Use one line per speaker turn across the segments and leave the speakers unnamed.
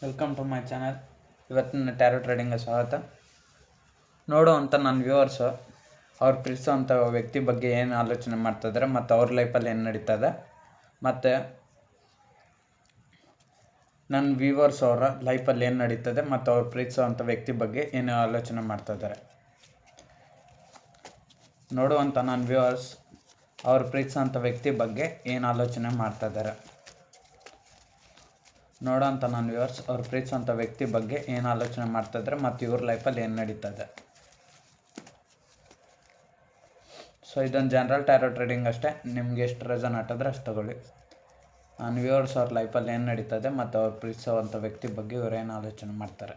Welcome to my channel. ಇವತ್ತಿನ tarot ಟ್ರೇಡಿಂಗ್ಗೆ ಸ್ವಾಗತ. ನೋಡುವಂಥ ನನ್ನ ವ್ಯೂವರ್ಸು ಅವ್ರು ಪ್ರೀತಿಸೋವಂಥ ವ್ಯಕ್ತಿ ಬಗ್ಗೆ ಏನು ಆಲೋಚನೆ ಮಾಡ್ತಾಯಿದ್ದಾರೆ ಮತ್ತು ಅವ್ರ ಲೈಫಲ್ಲಿ ಏನು ನಡೀತದೆ, ಮತ್ತು ನನ್ನ ವ್ಯೂವರ್ಸ್ ಅವರ ಲೈಫಲ್ಲಿ ಏನು ನಡೀತದೆ ಮತ್ತು ಅವ್ರು ಪ್ರೀತಿಸೋವಂಥ ವ್ಯಕ್ತಿ ಬಗ್ಗೆ ಏನು ಆಲೋಚನೆ ಮಾಡ್ತಾಯಿದ್ದಾರೆ. ನೋಡುವಂಥ ನನ್ನ ವ್ಯೂವರ್ಸ್ ಅವ್ರು ಪ್ರೀತಿಸೋವಂಥ ವ್ಯಕ್ತಿ ಬಗ್ಗೆ ಏನು ಆಲೋಚನೆ ಮಾಡ್ತಾಯಿದ್ದಾರೆ. ನೋಡೋಂಥ ನನ್ನ ವ್ಯೂವರ್ಸ್ ಅವ್ರು ಪ್ರೀತಿಸೋಂಥ ವ್ಯಕ್ತಿ ಬಗ್ಗೆ ಏನು ಆಲೋಚನೆ ಮಾಡ್ತಾಯಿದ್ರೆ ಮತ್ತು ಇವ್ರ ಲೈಫಲ್ಲಿ ಏನು ನಡೀತದೆ. ಸೊ ಇದೊಂದು ಜನರಲ್ ಟ್ಯಾರೋ ಟ್ರೇಡಿಂಗ್ ಅಷ್ಟೇ. ನಿಮ್ಗೆ ಎಷ್ಟು ರೆಸನ್ ಆಟಿದ್ರೆ ಅಷ್ಟು ತಗೊಳ್ಳಿ. ನನ್ನ ವ್ಯೂವರ್ಸ್ ಅವ್ರ ಲೈಫಲ್ಲಿ ಏನು ನಡೀತದೆ ಮತ್ತು ಅವ್ರು ಪ್ರೀತಿಸೋವಂಥ ವ್ಯಕ್ತಿ ಬಗ್ಗೆ ಇವ್ರು ಏನು ಆಲೋಚನೆ ಮಾಡ್ತಾರೆ.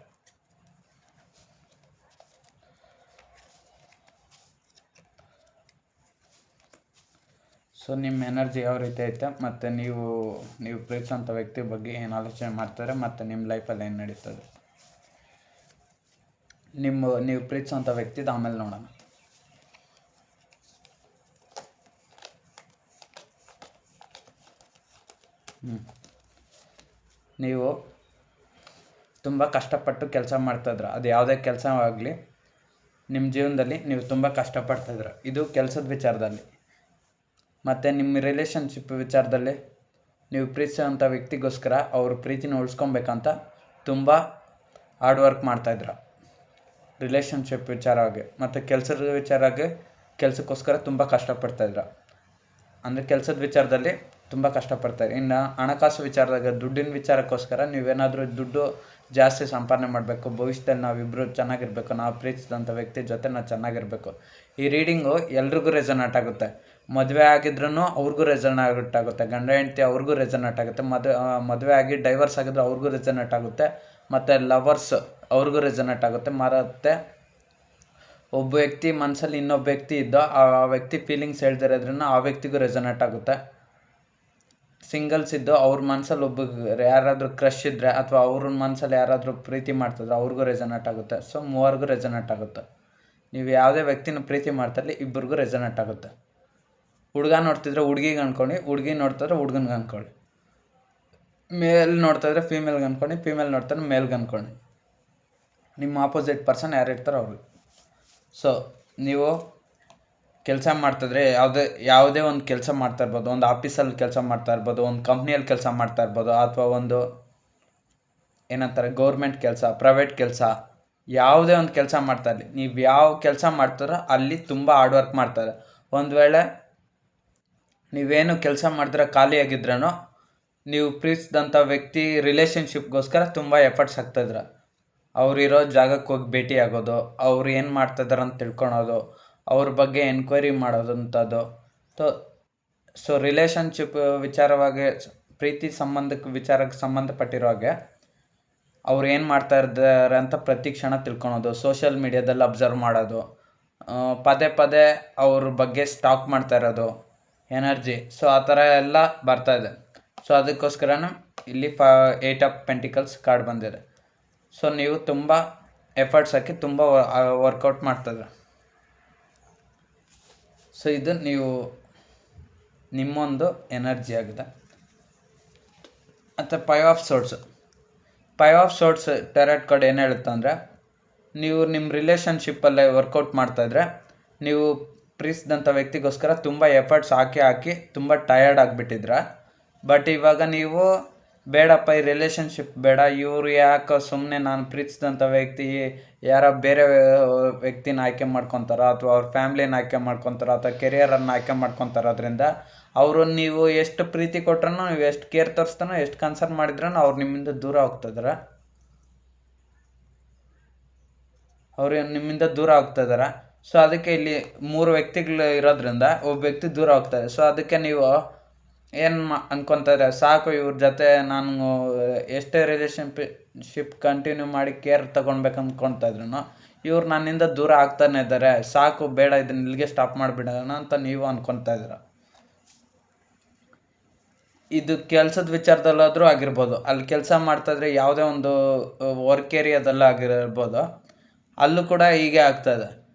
ಸೊ ನಿಮ್ಮ ಎನರ್ಜಿ ಯಾವ ರೀತಿ ಐತೆ ಮತ್ತು ನೀವು ಪ್ರೀತಿಸೋಂಥ ವ್ಯಕ್ತಿ ಬಗ್ಗೆ ಏನು ಆಲೋಚನೆ ಮಾಡ್ತಾರೆ ಮತ್ತು ನಿಮ್ಮ ಲೈಫಲ್ಲಿ ಏನು ನಡೀತದೆ. ನೀವು ಪ್ರೀತಿಸೋಂಥ ವ್ಯಕ್ತಿದು ಆಮೇಲೆ ನೋಡೋಣ. ನೀವು ತುಂಬ ಕಷ್ಟಪಟ್ಟು ಕೆಲಸ ಮಾಡ್ತಾಯಿದ್ರ, ಅದು ಯಾವುದೇ ಕೆಲಸ ಆಗಲಿ ನಿಮ್ಮ ಜೀವನದಲ್ಲಿ ನೀವು ತುಂಬ ಕಷ್ಟಪಡ್ತಾಯಿದ್ರ. ಇದು ಕೆಲಸದ ವಿಚಾರದಲ್ಲಿ ಮತ್ತು ನಿಮ್ಮ ರಿಲೇಷನ್ಶಿಪ್ ವಿಚಾರದಲ್ಲಿ ನೀವು ಪ್ರೀತಿಸೋಂಥ ವ್ಯಕ್ತಿಗೋಸ್ಕರ ಅವ್ರ ಪ್ರೀತಿನ ಉಳಿಸ್ಕೊಬೇಕಂತ ತುಂಬ ಹಾರ್ಡ್ ವರ್ಕ್ ಮಾಡ್ತಾಯಿದ್ರ. ರಿಲೇಷನ್ಶಿಪ್ ವಿಚಾರವಾಗಿ ಮತ್ತು ಕೆಲಸದ ವಿಚಾರವಾಗಿ ಕೆಲಸಕ್ಕೋಸ್ಕರ ತುಂಬ ಕಷ್ಟಪಡ್ತಾಯಿದ್ರ. ಅಂದರೆ ಕೆಲಸದ ವಿಚಾರದಲ್ಲಿ ತುಂಬ ಕಷ್ಟಪಡ್ತಾರೆ. ಇನ್ನು ಹಣಕಾಸು ವಿಚಾರದಾಗ ದುಡ್ಡಿನ ವಿಚಾರಕ್ಕೋಸ್ಕರ ನೀವೇನಾದರೂ ದುಡ್ಡು ಜಾಸ್ತಿ ಸಂಪಾದನೆ ಮಾಡಬೇಕು, ಭವಿಷ್ಯದಲ್ಲಿ ನಾವಿಬ್ಬರು ಚೆನ್ನಾಗಿರಬೇಕು, ನಾವು ಪ್ರೀತಿಸಿದಂಥ ವ್ಯಕ್ತಿ ಜೊತೆ ನಾವು ಚೆನ್ನಾಗಿರಬೇಕು. ಈ ರೀಡಿಂಗು ಎಲ್ರಿಗೂ ರೆಸನೇಟ್ ಆಗುತ್ತೆ. ಮದುವೆ ಆಗಿದ್ರೂ ಅವ್ರಿಗೂ ರೆಸನೇಟ್ ಆಗುತ್ತೆ, ಗಂಡ ಹೆಂಡತಿ ಅವ್ರಿಗೂ ರೆಸನೇಟ್ ಆಗುತ್ತೆ, ಮದುವೆ ಆಗಿ ಡೈವರ್ಸ್ ಆಗಿದ್ರೆ ಅವ್ರಿಗೂ ರೆಸನೇಟ್ ಆಗುತ್ತೆ, ಮತ್ತು ಲವರ್ಸ್ ಅವ್ರಿಗೂ ರೆಸನೇಟ್ ಆಗುತ್ತೆ. ಮತ್ತು ಒಬ್ಬ ವ್ಯಕ್ತಿ ಮನಸ್ಸಲ್ಲಿ ಇನ್ನೊಬ್ಬ ವ್ಯಕ್ತಿ ಇದ್ದೋ ಆ ವ್ಯಕ್ತಿ ಫೀಲಿಂಗ್ಸ್ ಹೇಳ್ದಿರೋದ್ರಿಂದ ಆ ವ್ಯಕ್ತಿಗೂ ರೆಸನೇಟ್ ಆಗುತ್ತೆ. ಸಿಂಗಲ್ಸ್ ಇದ್ದು ಅವ್ರ ಮನಸ್ಸಲ್ಲಿ ಯಾರಾದರೂ ಕ್ರಶ್ ಇದ್ದರೆ ಅಥವಾ ಅವ್ರ ಮನಸ್ಸಲ್ಲಿ ಯಾರಾದರೂ ಪ್ರೀತಿ ಮಾಡ್ತಿದ್ರೆ ಅವ್ರಿಗೂ ರೆಸನೇಟ್ ಆಗುತ್ತೆ. ಸೊ ಮೂವರಿಗೂ ರೆಸನೇಟ್ ಆಗುತ್ತೆ. ನೀವು ಯಾವುದೇ ವ್ಯಕ್ತಿನ ಪ್ರೀತಿ ಮಾಡ್ತಾರಲ್ಲಿ ಇಬ್ಬರಿಗೂ ರೆಸನೇಟ್ ಆಗುತ್ತೆ. ಹುಡುಗ ನೋಡ್ತಿದ್ರೆ ಹುಡುಗಿಗೆ ಅಂದ್ಕೊಂಡು, ಹುಡುಗಿ ನೋಡ್ತಿದ್ರೆ ಹುಡುಗನ್ಗೆ ಅಂದ್ಕೊಳ್ಳಿ, ಮೇಲ್ ನೋಡ್ತಾಯಿದ್ರೆ ಫೀಮೇಲ್ಗೆ ಅಂದ್ಕೊಂಡು, ಫೀಮೇಲ್ ನೋಡ್ತಾರೆ ಮೇಲ್ಗೆ ಅಂದ್ಕೊಂಡು, ನಿಮ್ಮ ಆಪೋಸಿಟ್ ಪರ್ಸನ್ ಯಾರು ಇರ್ತಾರೋ ಅವ್ರಿಗೆ. ಸೊ ನೀವು ಕೆಲಸ ಮಾಡ್ತಿದ್ರೆ ಯಾವುದೇ ಒಂದು ಕೆಲಸ ಮಾಡ್ತಾ ಇರ್ಬೋದು, ಒಂದು ಆಫೀಸಲ್ಲಿ ಕೆಲಸ ಮಾಡ್ತಾ ಇರ್ಬೋದು, ಒಂದು ಕಂಪ್ನಿಯಲ್ಲಿ ಕೆಲಸ ಮಾಡ್ತಾ ಇರ್ಬೋದು, ಅಥವಾ ಒಂದು ಏನಂತಾರೆ ಗೌರ್ಮೆಂಟ್ ಕೆಲಸ, ಪ್ರೈವೇಟ್ ಕೆಲಸ, ಯಾವುದೇ ಒಂದು ಕೆಲಸ ಮಾಡ್ತಾ ಇರಲಿ, ನೀವು ಯಾವ ಕೆಲಸ ಮಾಡ್ತಾರೋ ಅಲ್ಲಿ ತುಂಬ ಹಾರ್ಡ್ ವರ್ಕ್ ಮಾಡ್ತಾರೆ. ಒಂದು ವೇಳೆ ನೀವೇನು ಕೆಲಸ ಮಾಡಿದ್ರೆ ಖಾಲಿಯಾಗಿದ್ರೂ ನೀವು ಪ್ರೀತಿಸಿದಂಥ ವ್ಯಕ್ತಿ ರಿಲೇಷನ್ಶಿಪ್ಗೋಸ್ಕರ ತುಂಬ ಎಫರ್ಟ್ಸ್ ಹಾಕ್ತಾಯಿದ್ರ. ಅವರಿರೋ ಜಾಗಕ್ಕೆ ಹೋಗಿ ಭೇಟಿ ಆಗೋದು, ಅವ್ರು ಏನು ಮಾಡ್ತಾಯಿದ್ದಾರೆ ಅಂತ ತಿಳ್ಕೊಳೋದು, ಅವ್ರ ಬಗ್ಗೆ ಎನ್ಕ್ವೈರಿ ಮಾಡೋದಂಥದ್ದು. ಸೊ ರಿಲೇಷನ್ಶಿಪ್ ವಿಚಾರವಾಗಿ ಪ್ರೀತಿ ವಿಚಾರಕ್ಕೆ ಸಂಬಂಧಪಟ್ಟಿರೋ ಹಾಗೆ ಅವ್ರು ಏನು ಮಾಡ್ತಾ ಇದ್ದಾರೆ ಅಂತ ಪ್ರತಿ ಕ್ಷಣ ತಿಳ್ಕೊಳೋದು, ಸೋಷಿಯಲ್ ಮೀಡಿಯಾದಲ್ಲಿ ಅಬ್ಸರ್ವ್ ಮಾಡೋದು, ಪದೇ ಪದೇ ಅವ್ರ ಬಗ್ಗೆ ಸ್ಟಾಕ್ ಮಾಡ್ತಾ ಇರೋದು ಎನರ್ಜಿ. ಸೊ ಆ ಥರ ಎಲ್ಲ ಬರ್ತಾಯಿದೆ. ಸೊ ಅದಕ್ಕೋಸ್ಕರನೇ ಇಲ್ಲಿ 8 ಆಫ್ ಪೆಂಟಿಕಲ್ಸ್ ಕಾರ್ಡ್ ಬಂದಿದೆ. ಸೊ ನೀವು ತುಂಬ ಎಫರ್ಟ್ಸ್ ಹಾಕಿ ತುಂಬ ವರ್ಕೌಟ್ ಮಾಡ್ತಾಯಿದ್ರೆ. ಸೊ ಇದು ನಿಮ್ಮೊಂದು ಎನರ್ಜಿ ಆಗಿದೆ. ಮತ್ತು 5 ಆಫ್ ಸೋರ್ಟ್ಸ್ ಟೆರೆಟ್ ಕಾರ್ಡ್ ಏನು ಹೇಳುತ್ತೆ ಅಂದರೆ, ನೀವು ನಿಮ್ಮ ರಿಲೇಷನ್ಶಿಪ್ಪಲ್ಲೇ ವರ್ಕೌಟ್ ಮಾಡ್ತಾಯಿದ್ರೆ ನೀವು ಪ್ರೀತಿಸಿದಂಥ ವ್ಯಕ್ತಿಗೋಸ್ಕರ ತುಂಬ ಎಫರ್ಟ್ಸ್ ಹಾಕಿ ತುಂಬ ಟಯರ್ಡ್ ಆಗಿಬಿಟ್ಟಿದ್ರ. ಬಟ್ ಇವಾಗ ನೀವು ಬೇಡಪ್ಪ, ಈ ರಿಲೇಷನ್ಶಿಪ್ ಬೇಡ, ಇವರು ಯಾಕೆ ಸುಮ್ಮನೆ ನಾನು ಪ್ರೀತಿಸಿದಂಥ ವ್ಯಕ್ತಿ ಯಾರೋ ಬೇರೆ ವ್ಯಕ್ತಿನ ಆಯ್ಕೆ ಮಾಡ್ಕೊತಾರೋ ಅಥವಾ ಅವ್ರ ಫ್ಯಾಮ್ಲಿನ ಆಯ್ಕೆ ಮಾಡ್ಕೊತಾರೋ ಅಥವಾ ಕೆರಿಯರನ್ನು ಆಯ್ಕೆ ಮಾಡ್ಕೊತಾರೋ, ಅದರಿಂದ ಅವರು ನೀವು ಎಷ್ಟು ಪ್ರೀತಿ ಕೊಟ್ರೂ, ನೀವು ಎಷ್ಟು ಕೇರ್ ತೋರಿಸ್ತಾನೋ, ಎಷ್ಟು ಕನ್ಸರ್ನ್ ಮಾಡಿದ್ರೂ ಅವ್ರು ನಿಮ್ಮಿಂದ ದೂರ ಹೋಗ್ತಿದ್ದಾರೆ. ಸೊ ಅದಕ್ಕೆ ಇಲ್ಲಿ 3 ವ್ಯಕ್ತಿಗಳು ಇರೋದ್ರಿಂದ ಒಬ್ಬ ವ್ಯಕ್ತಿ ದೂರ ಹೋಗ್ತಾರೆ. ಸೊ ಅದಕ್ಕೆ ನೀವು ಏನು ಅನ್ಕೊತಾರೆ, ಸಾಕು ಇವ್ರ ಜೊತೆ ನಾನು ಎಷ್ಟೇ ರಿಲೇಷನ್ಶಿಪ್ ಕಂಟಿನ್ಯೂ ಮಾಡಿ ಕೇರ್ ತೊಗೊಳ್ಬೇಕು ಅಂದ್ಕೊಳ್ತಾ ಇದ್ರು ಇವ್ರು ನನ್ನಿಂದ ದೂರ ಆಗ್ತಾನೆ ಇದ್ದಾರೆ, ಸಾಕು ಬೇಡ ಇದನ್ನ ಇಲ್ಲಿಗೆ ಸ್ಟಾಪ್ ಮಾಡಿಬಿಡೋಣ ಅಂತ ನೀವು ಅಂದ್ಕೊತಾ ಇದ್ದೀರ. ಇದು ಕೆಲಸದ ವಿಚಾರದಲ್ಲಾದರೂ ಆಗಿರ್ಬೋದು, ಅಲ್ಲಿ ಕೆಲಸ ಮಾಡ್ತಾಯಿದ್ರೆ ಯಾವುದೇ ಒಂದು ವರ್ಕ್ ಏರಿಯಾದಲ್ಲ ಆಗಿರ್ಬೋದು, ಅಲ್ಲೂ ಕೂಡ ಹೀಗೆ ಆಗ್ತಾಯಿದೆ.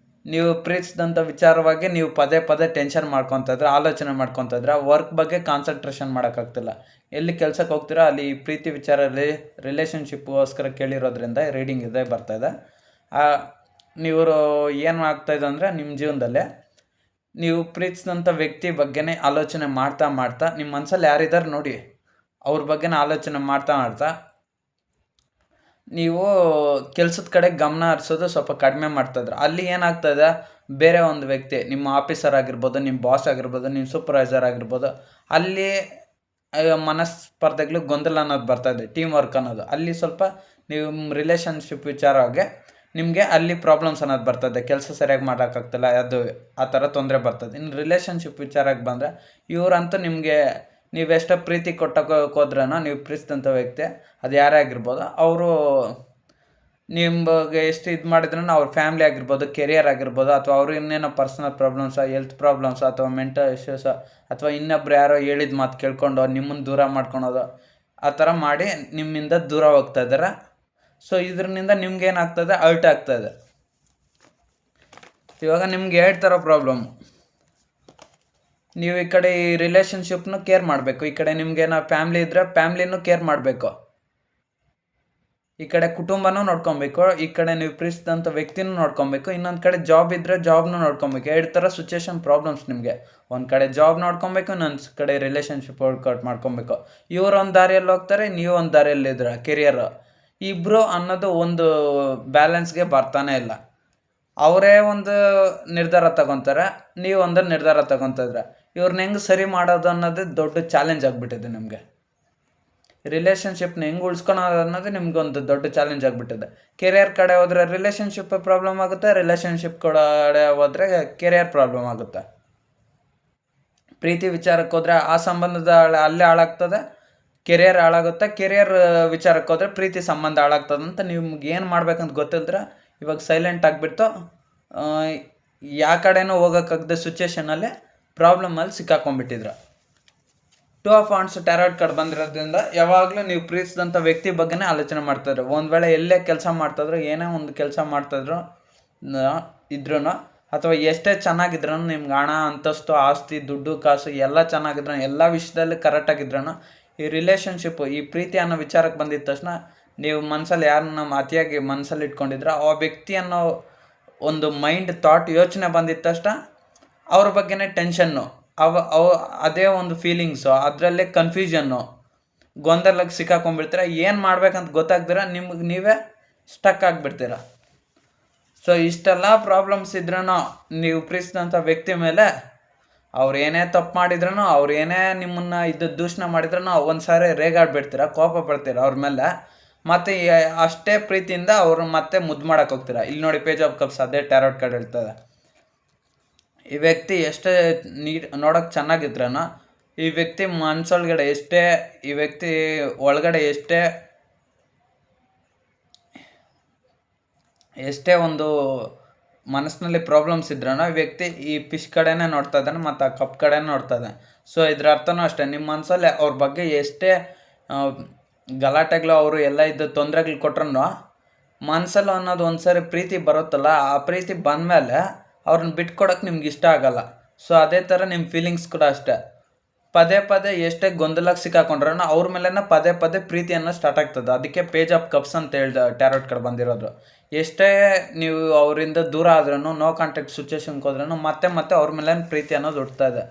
ನೀವು ಪ್ರೀತಿಸಿದಂಥ ವಿಚಾರವಾಗಿ ನೀವು ಪದೇ ಪದೇ ಟೆನ್ಷನ್ ಮಾಡ್ಕೊತಿದ್ರೆ, ಆಲೋಚನೆ ಮಾಡ್ಕೊತಿದ್ರೆ ವರ್ಕ್ ಬಗ್ಗೆ ಕಾನ್ಸಂಟ್ರೇಷನ್ ಮಾಡೋಕ್ಕಾಗ್ತಿಲ್ಲ. ಎಲ್ಲಿ ಕೆಲ್ಸಕ್ಕೆ ಹೋಗ್ತೀರಾ ಅಲ್ಲಿ ಪ್ರೀತಿ ವಿಚಾರ ರಿಲೇಷನ್ಶಿಪ್ಗೋಸ್ಕರ ಕೇಳಿರೋದ್ರಿಂದ ರೀಡಿಂಗ್ ಇದೇ ಬರ್ತಾಯಿದೆ. ನೀವು ಏನು ಆಗ್ತಾಯಿದೆ ಅಂದರೆ ನಿಮ್ಮ ಜೀವನದಲ್ಲೇ ನೀವು ಪ್ರೀತಿಸಿದಂಥ ವ್ಯಕ್ತಿ ಬಗ್ಗೆನೇ ಆಲೋಚನೆ ಮಾಡ್ತಾ ಮಾಡ್ತಾ ನಿಮ್ಮ ಮನಸ್ಸಲ್ಲಿ ಯಾರಿದ್ದಾರೆ ನೋಡಿ ಅವ್ರ ಬಗ್ಗೆನೇ ಆಲೋಚನೆ ಮಾಡ್ತಾ ಮಾಡ್ತಾ ನೀವು ಕೆಲಸದ ಕಡೆ ಗಮನ ಹರಿಸೋದು ಸ್ವಲ್ಪ ಕಡಿಮೆ ಮಾಡ್ತಾಯಿದ್ರೆ ಅಲ್ಲಿ ಏನಾಗ್ತದೆ, ಬೇರೆ ಒಂದು ವ್ಯಕ್ತಿ ನಿಮ್ಮ ಆಫೀಸರ್ ಆಗಿರ್ಬೋದು, ನಿಮ್ಮ ಬಾಸ್ ಆಗಿರ್ಬೋದು, ನಿಮ್ಮ ಸೂಪರ್ವೈಸರ್ ಆಗಿರ್ಬೋದು, ಅಲ್ಲಿ ಮನಸ್ಪರ್ಧೆಗಳು ಗೊಂದಲ ಅನ್ನೋದು ಬರ್ತಾಯಿದೆ, ಟೀಮ್ ವರ್ಕ್ ಅನ್ನೋದು. ಅಲ್ಲಿ ಸ್ವಲ್ಪ ನೀವು ರಿಲೇಷನ್ಶಿಪ್ ವಿಚಾರವಾಗಿ ನಿಮಗೆ ಅಲ್ಲಿ ಪ್ರಾಬ್ಲಮ್ಸ್ ಅನ್ನೋದು ಬರ್ತದೆ, ಕೆಲಸ ಸರಿಯಾಗಿ ಮಾಡೋಕ್ಕಾಗ್ತಿಲ್ಲ, ಅದು ಆ ಥರ ತೊಂದರೆ ಬರ್ತದೆ. ಇನ್ನು ರಿಲೇಷನ್ಶಿಪ್ ವಿಚಾರಕ್ಕೆ ಬಂದರೆ ಇವರಂತೂ ನಿಮಗೆ ನೀವೆಷ್ಟೋ ಪ್ರೀತಿ ಹೋದ್ರೂ ನೀವು ಪ್ರೀತಿಸಿದಂಥ ವ್ಯಕ್ತಿ ಅದು ಯಾರೇ ಆಗಿರ್ಬೋದು, ಅವರು ನಿಮಗೆ ಎಷ್ಟು ಇದು ಮಾಡಿದ್ರೂ ಅವ್ರ ಫ್ಯಾಮ್ಲಿ ಆಗಿರ್ಬೋದು, ಕೆರಿಯರ್ ಆಗಿರ್ಬೋದು, ಅಥವಾ ಅವರು ಇನ್ನೇನೋ ಪರ್ಸನಲ್ ಪ್ರಾಬ್ಲಮ್ಸ, ಹೆಲ್ತ್ ಪ್ರಾಬ್ಲಮ್ಸ್, ಅಥವಾ ಮೆಂಟಲ್ ಇಶ್ಯೂಸ, ಅಥವಾ ಇನ್ನೊಬ್ರು ಯಾರೋ ಹೇಳಿದ ಮಾತು ಕೇಳ್ಕೊಂಡು ನಿಮ್ಮನ್ನು ದೂರ ಮಾಡ್ಕೊಳೋದು, ಆ ಥರ ಮಾಡಿ ನಿಮ್ಮಿಂದ ದೂರ ಹೋಗ್ತಾ ಇದ್ದಾರೆ. ಸೊ ಇದರಿಂದ ನಿಮ್ಗೇನಾಗ್ತದೆ, ಹರ್ಟ್ ಆಗ್ತಾಯಿದೆ. ಇವಾಗ ನಿಮ್ಗೆ ಹೇಳ್ತಾರೋ ಪ್ರಾಬ್ಲಮ್, ನೀವು ಈ ಕಡೆ ಈ ರಿಲೇಷನ್ಶಿಪ್ನು ಕೇರ್ ಮಾಡಬೇಕು, ಈ ಕಡೆ ನಿಮ್ಗೇನೋ ಫ್ಯಾಮ್ಲಿ ಇದ್ದರೆ ಫ್ಯಾಮ್ಲಿನೂ ಕೇರ್ ಮಾಡಬೇಕು, ಈ ಕಡೆ ಕುಟುಂಬನೂ ನೋಡ್ಕೊಬೇಕು, ಈ ಕಡೆ ನೀವು ಪ್ರೀತಿಸಿದಂಥ ವ್ಯಕ್ತಿನೂ ನೋಡ್ಕೊಬೇಕು, ಇನ್ನೊಂದು ಕಡೆ ಜಾಬ್ ಇದ್ದರೆ ಜಾಬ್ನೂ ನೋಡ್ಕೊಬೇಕು. ಎರಡು ಥರ ಸಿಚುವೇಶನ್ ಪ್ರಾಬ್ಲಮ್ಸ್ ನಿಮಗೆ. ಒಂದು ಕಡೆ ಜಾಬ್ ನೋಡ್ಕೊಬೇಕು, ಇನ್ನೊಂದು ಕಡೆ ರಿಲೇಷನ್ಶಿಪ್ ವರ್ಕೌಟ್ ಮಾಡ್ಕೊಬೇಕು. ಇವರು ಒಂದು ದಾರಿಯಲ್ಲಿ ಹೋಗ್ತಾರೆ, ನೀವು ಒಂದು ದಾರಿಯಲ್ಲಿ ಇದ್ರೆ ಕೆರಿಯರ್, ಇಬ್ಬರು ಅನ್ನೋದು ಒಂದು ಬ್ಯಾಲೆನ್ಸ್ಗೆ ಬರ್ತಾನೆ ಇಲ್ಲ. ಅವರೇ ಒಂದು ನಿರ್ಧಾರ ತಗೊತಾರೆ, ನೀವು ಒಂದು ನಿರ್ಧಾರ ತಗೊತಿದ್ರೆ ಇವ್ರನ್ನ ಹೆಂಗೆ ಸರಿ ಮಾಡೋದು ಅನ್ನೋದು ದೊಡ್ಡ ಚಾಲೆಂಜ್ ಆಗಿಬಿಟ್ಟಿದೆ ನಿಮಗೆ. ರಿಲೇಷನ್ಶಿಪ್ನ ಹೆಂಗೆ ಉಳಿಸ್ಕೊಳೋದು ಅನ್ನೋದು ನಿಮ್ಗೊಂದು ದೊಡ್ಡ ಚಾಲೆಂಜ್ ಆಗಿಬಿಟ್ಟಿದೆ. ಕೆರಿಯರ್ ಕಡೆ ಹೋದರೆ ರಿಲೇಷನ್ಶಿಪ್ ಪ್ರಾಬ್ಲಮ್ ಆಗುತ್ತೆ, ರಿಲೇಷನ್ಶಿಪ್ ಕಡೆ ಹೋದರೆ ಕೆರಿಯರ್ ಪ್ರಾಬ್ಲಮ್ ಆಗುತ್ತೆ. ಪ್ರೀತಿ ವಿಚಾರಕ್ಕೆ ಹೋದರೆ ಆ ಸಂಬಂಧದ ಅಲ್ಲೇ ಹಾಳಾಗ್ತದೆ, ಕೆರಿಯರ್ ಹಾಳಾಗುತ್ತೆ. ಕೆರಿಯರ್ ವಿಚಾರಕ್ಕೆ ಹೋದರೆ ಪ್ರೀತಿ ಸಂಬಂಧ ಹಾಳಾಗ್ತದೆ ಅಂತ ನಿಮ್ಗೆ ಏನು ಮಾಡ್ಬೇಕಂತ ಗೊತ್ತಿದ್ರೆ ಇವಾಗ ಸೈಲೆಂಟ್ ಆಗಿಬಿಟ್ಟು ಯಾವ ಕಡೆನೂ ಹೋಗೋಕ್ಕಾಗದೆ ಸಿಚುವೇಷನಲ್ಲಿ ಪ್ರಾಬ್ಲಮಲ್ಲಿ ಸಿಕ್ಕಾಕೊಂಡ್ಬಿಟ್ಟಿದ್ರು. 2 ಆಫ್ ವಾಂಡ್ಸ್ ಟ್ಯಾರೋಟ್ ಕಾರ್ಡ್ ಬಂದಿರೋದ್ರಿಂದ ಯಾವಾಗಲೂ ನೀವು ಪ್ರೀತಿಸಿದಂಥ ವ್ಯಕ್ತಿ ಬಗ್ಗೆನೇ ಆಲೋಚನೆ ಮಾಡ್ತಾಯಿದ್ರು. ಒಂದು ವೇಳೆ ಎಲ್ಲೇ ಕೆಲಸ ಮಾಡ್ತಾಯಿದ್ರು, ಏನೇ ಒಂದು ಕೆಲಸ ಮಾಡ್ತಾಯಿದ್ರು ಇದ್ರೂ, ಅಥವಾ ಎಷ್ಟೇ ಚೆನ್ನಾಗಿದ್ರೂ, ನಿಮ್ಗೆ ಹಣ, ಅಂತಸ್ತು, ಆಸ್ತಿ, ದುಡ್ಡು, ಕಾಸು ಎಲ್ಲ ಚೆನ್ನಾಗಿದ್ರು, ಎಲ್ಲ ವಿಷಯದಲ್ಲಿ ಕರೆಕ್ಟಾಗಿದ್ರೂ, ಈ ರಿಲೇಷನ್ಶಿಪ್ಪು, ಈ ಪ್ರೀತಿ ಅನ್ನೋ ವಿಚಾರಕ್ಕೆ ಬಂದಿದ್ದ ತಕ್ಷಣ ನೀವು ಮನಸ್ಸಲ್ಲಿ ಯಾರನ್ನ ಅತಿಯಾಗಿ ಮನಸ್ಸಲ್ಲಿ ಇಟ್ಕೊಂಡಿದ್ರೆ ಆ ವ್ಯಕ್ತಿ ಅನ್ನೋ ಒಂದು ಮೈಂಡ್ ಥಾಟ್ ಯೋಚನೆ ಬಂದಿದ್ದ ತಕ್ಷಣ ಅವ್ರ ಬಗ್ಗೆನೇ ಟೆನ್ಷನ್ನು, ಅದೇ ಒಂದು ಫೀಲಿಂಗ್ಸು, ಅದರಲ್ಲೇ ಕನ್ಫ್ಯೂಷನ್ನು, ಗೊಂದಲಕ್ಕೆ ಸಿಕ್ಕಾಕೊಂಡ್ಬಿಡ್ತೀರ. ಏನು ಮಾಡ್ಬೇಕಂತ ಗೊತ್ತಾಗ್ದಿರ ನಿಮ್ಗೆ ನೀವೇ ಸ್ಟಕ್ ಆಗಿಬಿಡ್ತೀರ. ಸೊ ಇಷ್ಟೆಲ್ಲ ಪ್ರಾಬ್ಲಮ್ಸ್ ಇದ್ರೂ ನೀವು ಪ್ರೀತಿಸಿದಂಥ ವ್ಯಕ್ತಿ ಮೇಲೆ ಅವ್ರು ಏನೇ ತಪ್ಪು ಮಾಡಿದ್ರೂ, ಅವ್ರು ಏನೇ ನಿಮ್ಮನ್ನು ದೂಷಣೆ ಮಾಡಿದ್ರೂ ಒಂದು ಸಾರಿ ರೇಗಾಡ್ಬಿಡ್ತೀರ, ಕೋಪ ಪಡ್ತೀರ ಅವ್ರ ಮೇಲೆ. ಮತ್ತು ಅಷ್ಟೇ ಪ್ರೀತಿಯಿಂದ ಅವರು ಮತ್ತೆ ಮುದ್ದು ಮಾಡೋಕೆ ಹೋಗ್ತೀರ. ಇಲ್ಲಿ ನೋಡಿ, ಪೇಜ್ ಆಫ್ ಕಪ್ಸ್ ಅದೇ ಟ್ಯಾರೋಟ್ ಕಾರ್ಡ್ ಹೇಳ್ತದೆ. ಈ ವ್ಯಕ್ತಿ ಎಷ್ಟೇ ನೋಡೋಕೆ ಚೆನ್ನಾಗಿದ್ರೂ, ಈ ವ್ಯಕ್ತಿ ಮನಸ್ಸೊಳಗಡೆ ಈ ವ್ಯಕ್ತಿ ಒಳಗಡೆ ಎಷ್ಟೇ ಒಂದು ಮನಸ್ಸಿನಲ್ಲಿ ಪ್ರಾಬ್ಲಮ್ಸ್ ಇದ್ರೂ ಈ ವ್ಯಕ್ತಿ ಈ ಫಿಶ್ ಕಡೆನೇ ನೋಡ್ತಾ ಇದ್ದಾನೆ ಮತ್ತು ಆ ಕಪ್ ಕಡೆನೇ ನೋಡ್ತಾ ಇದ್ದಾನೆ. ಸೊ ಇದ್ರ ಅರ್ಥನೂ ಅಷ್ಟೇ, ನಿಮ್ಮ ಮನಸ್ಸಲ್ಲಿ ಅವ್ರ ಬಗ್ಗೆ ಎಷ್ಟೇ ಗಲಾಟೆಗಳು, ಅವರು ಎಲ್ಲ ತೊಂದರೆಗಳು ಕೊಟ್ರೂ ಮನಸ್ಸಲ್ಲಿ ಅನ್ನೋದು ಒಂದು ಸಾರಿ ಪ್ರೀತಿ ಬರುತ್ತಲ್ಲ, ಆ ಪ್ರೀತಿ ಬಂದಮೇಲೆ ಅವ್ರನ್ನ ಬಿಟ್ಕೊಡೋಕೆ ನಿಮ್ಗೆ ಇಷ್ಟ ಆಗೋಲ್ಲ. ಸೊ ಅದೇ ಥರ ನಿಮ್ಮ ಫೀಲಿಂಗ್ಸ್ ಕೂಡ ಅಷ್ಟೇ. ಪದೇ ಪದೇ ಎಷ್ಟೇ ಗೊಂದಲಕ್ಕೆ ಸಿಕ್ಕಾಕೊಂಡ್ರೂ ಅವ್ರ ಮೇಲೇ ಪದೇ ಪದೇ ಪ್ರೀತಿಯನ್ನು ಸ್ಟಾರ್ಟ್ ಆಗ್ತದೆ. ಅದಕ್ಕೆ ಪೇಜ್ ಆಫ್ ಕಪ್ಸ್ ಅಂತ ಹೇಳ್ದೆ ಟ್ಯಾರೋಟ್ ಕಾರ್ಡ್ ಬಂದಿರೋದು. ಎಷ್ಟೇ ನೀವು ಅವರಿಂದ ದೂರ ಆದ್ರೂ, ನೋ ಕಾಂಟ್ಯಾಕ್ಟ್ ಸಿಚುವೇಶನ್ಗೆ ಹೋದ್ರೂ ಮತ್ತೆ ಅವ್ರ ಮೇಲೆ ಪ್ರೀತಿ ಅನ್ನೋದು ಹುಡ್ತಾ ಇದೆ.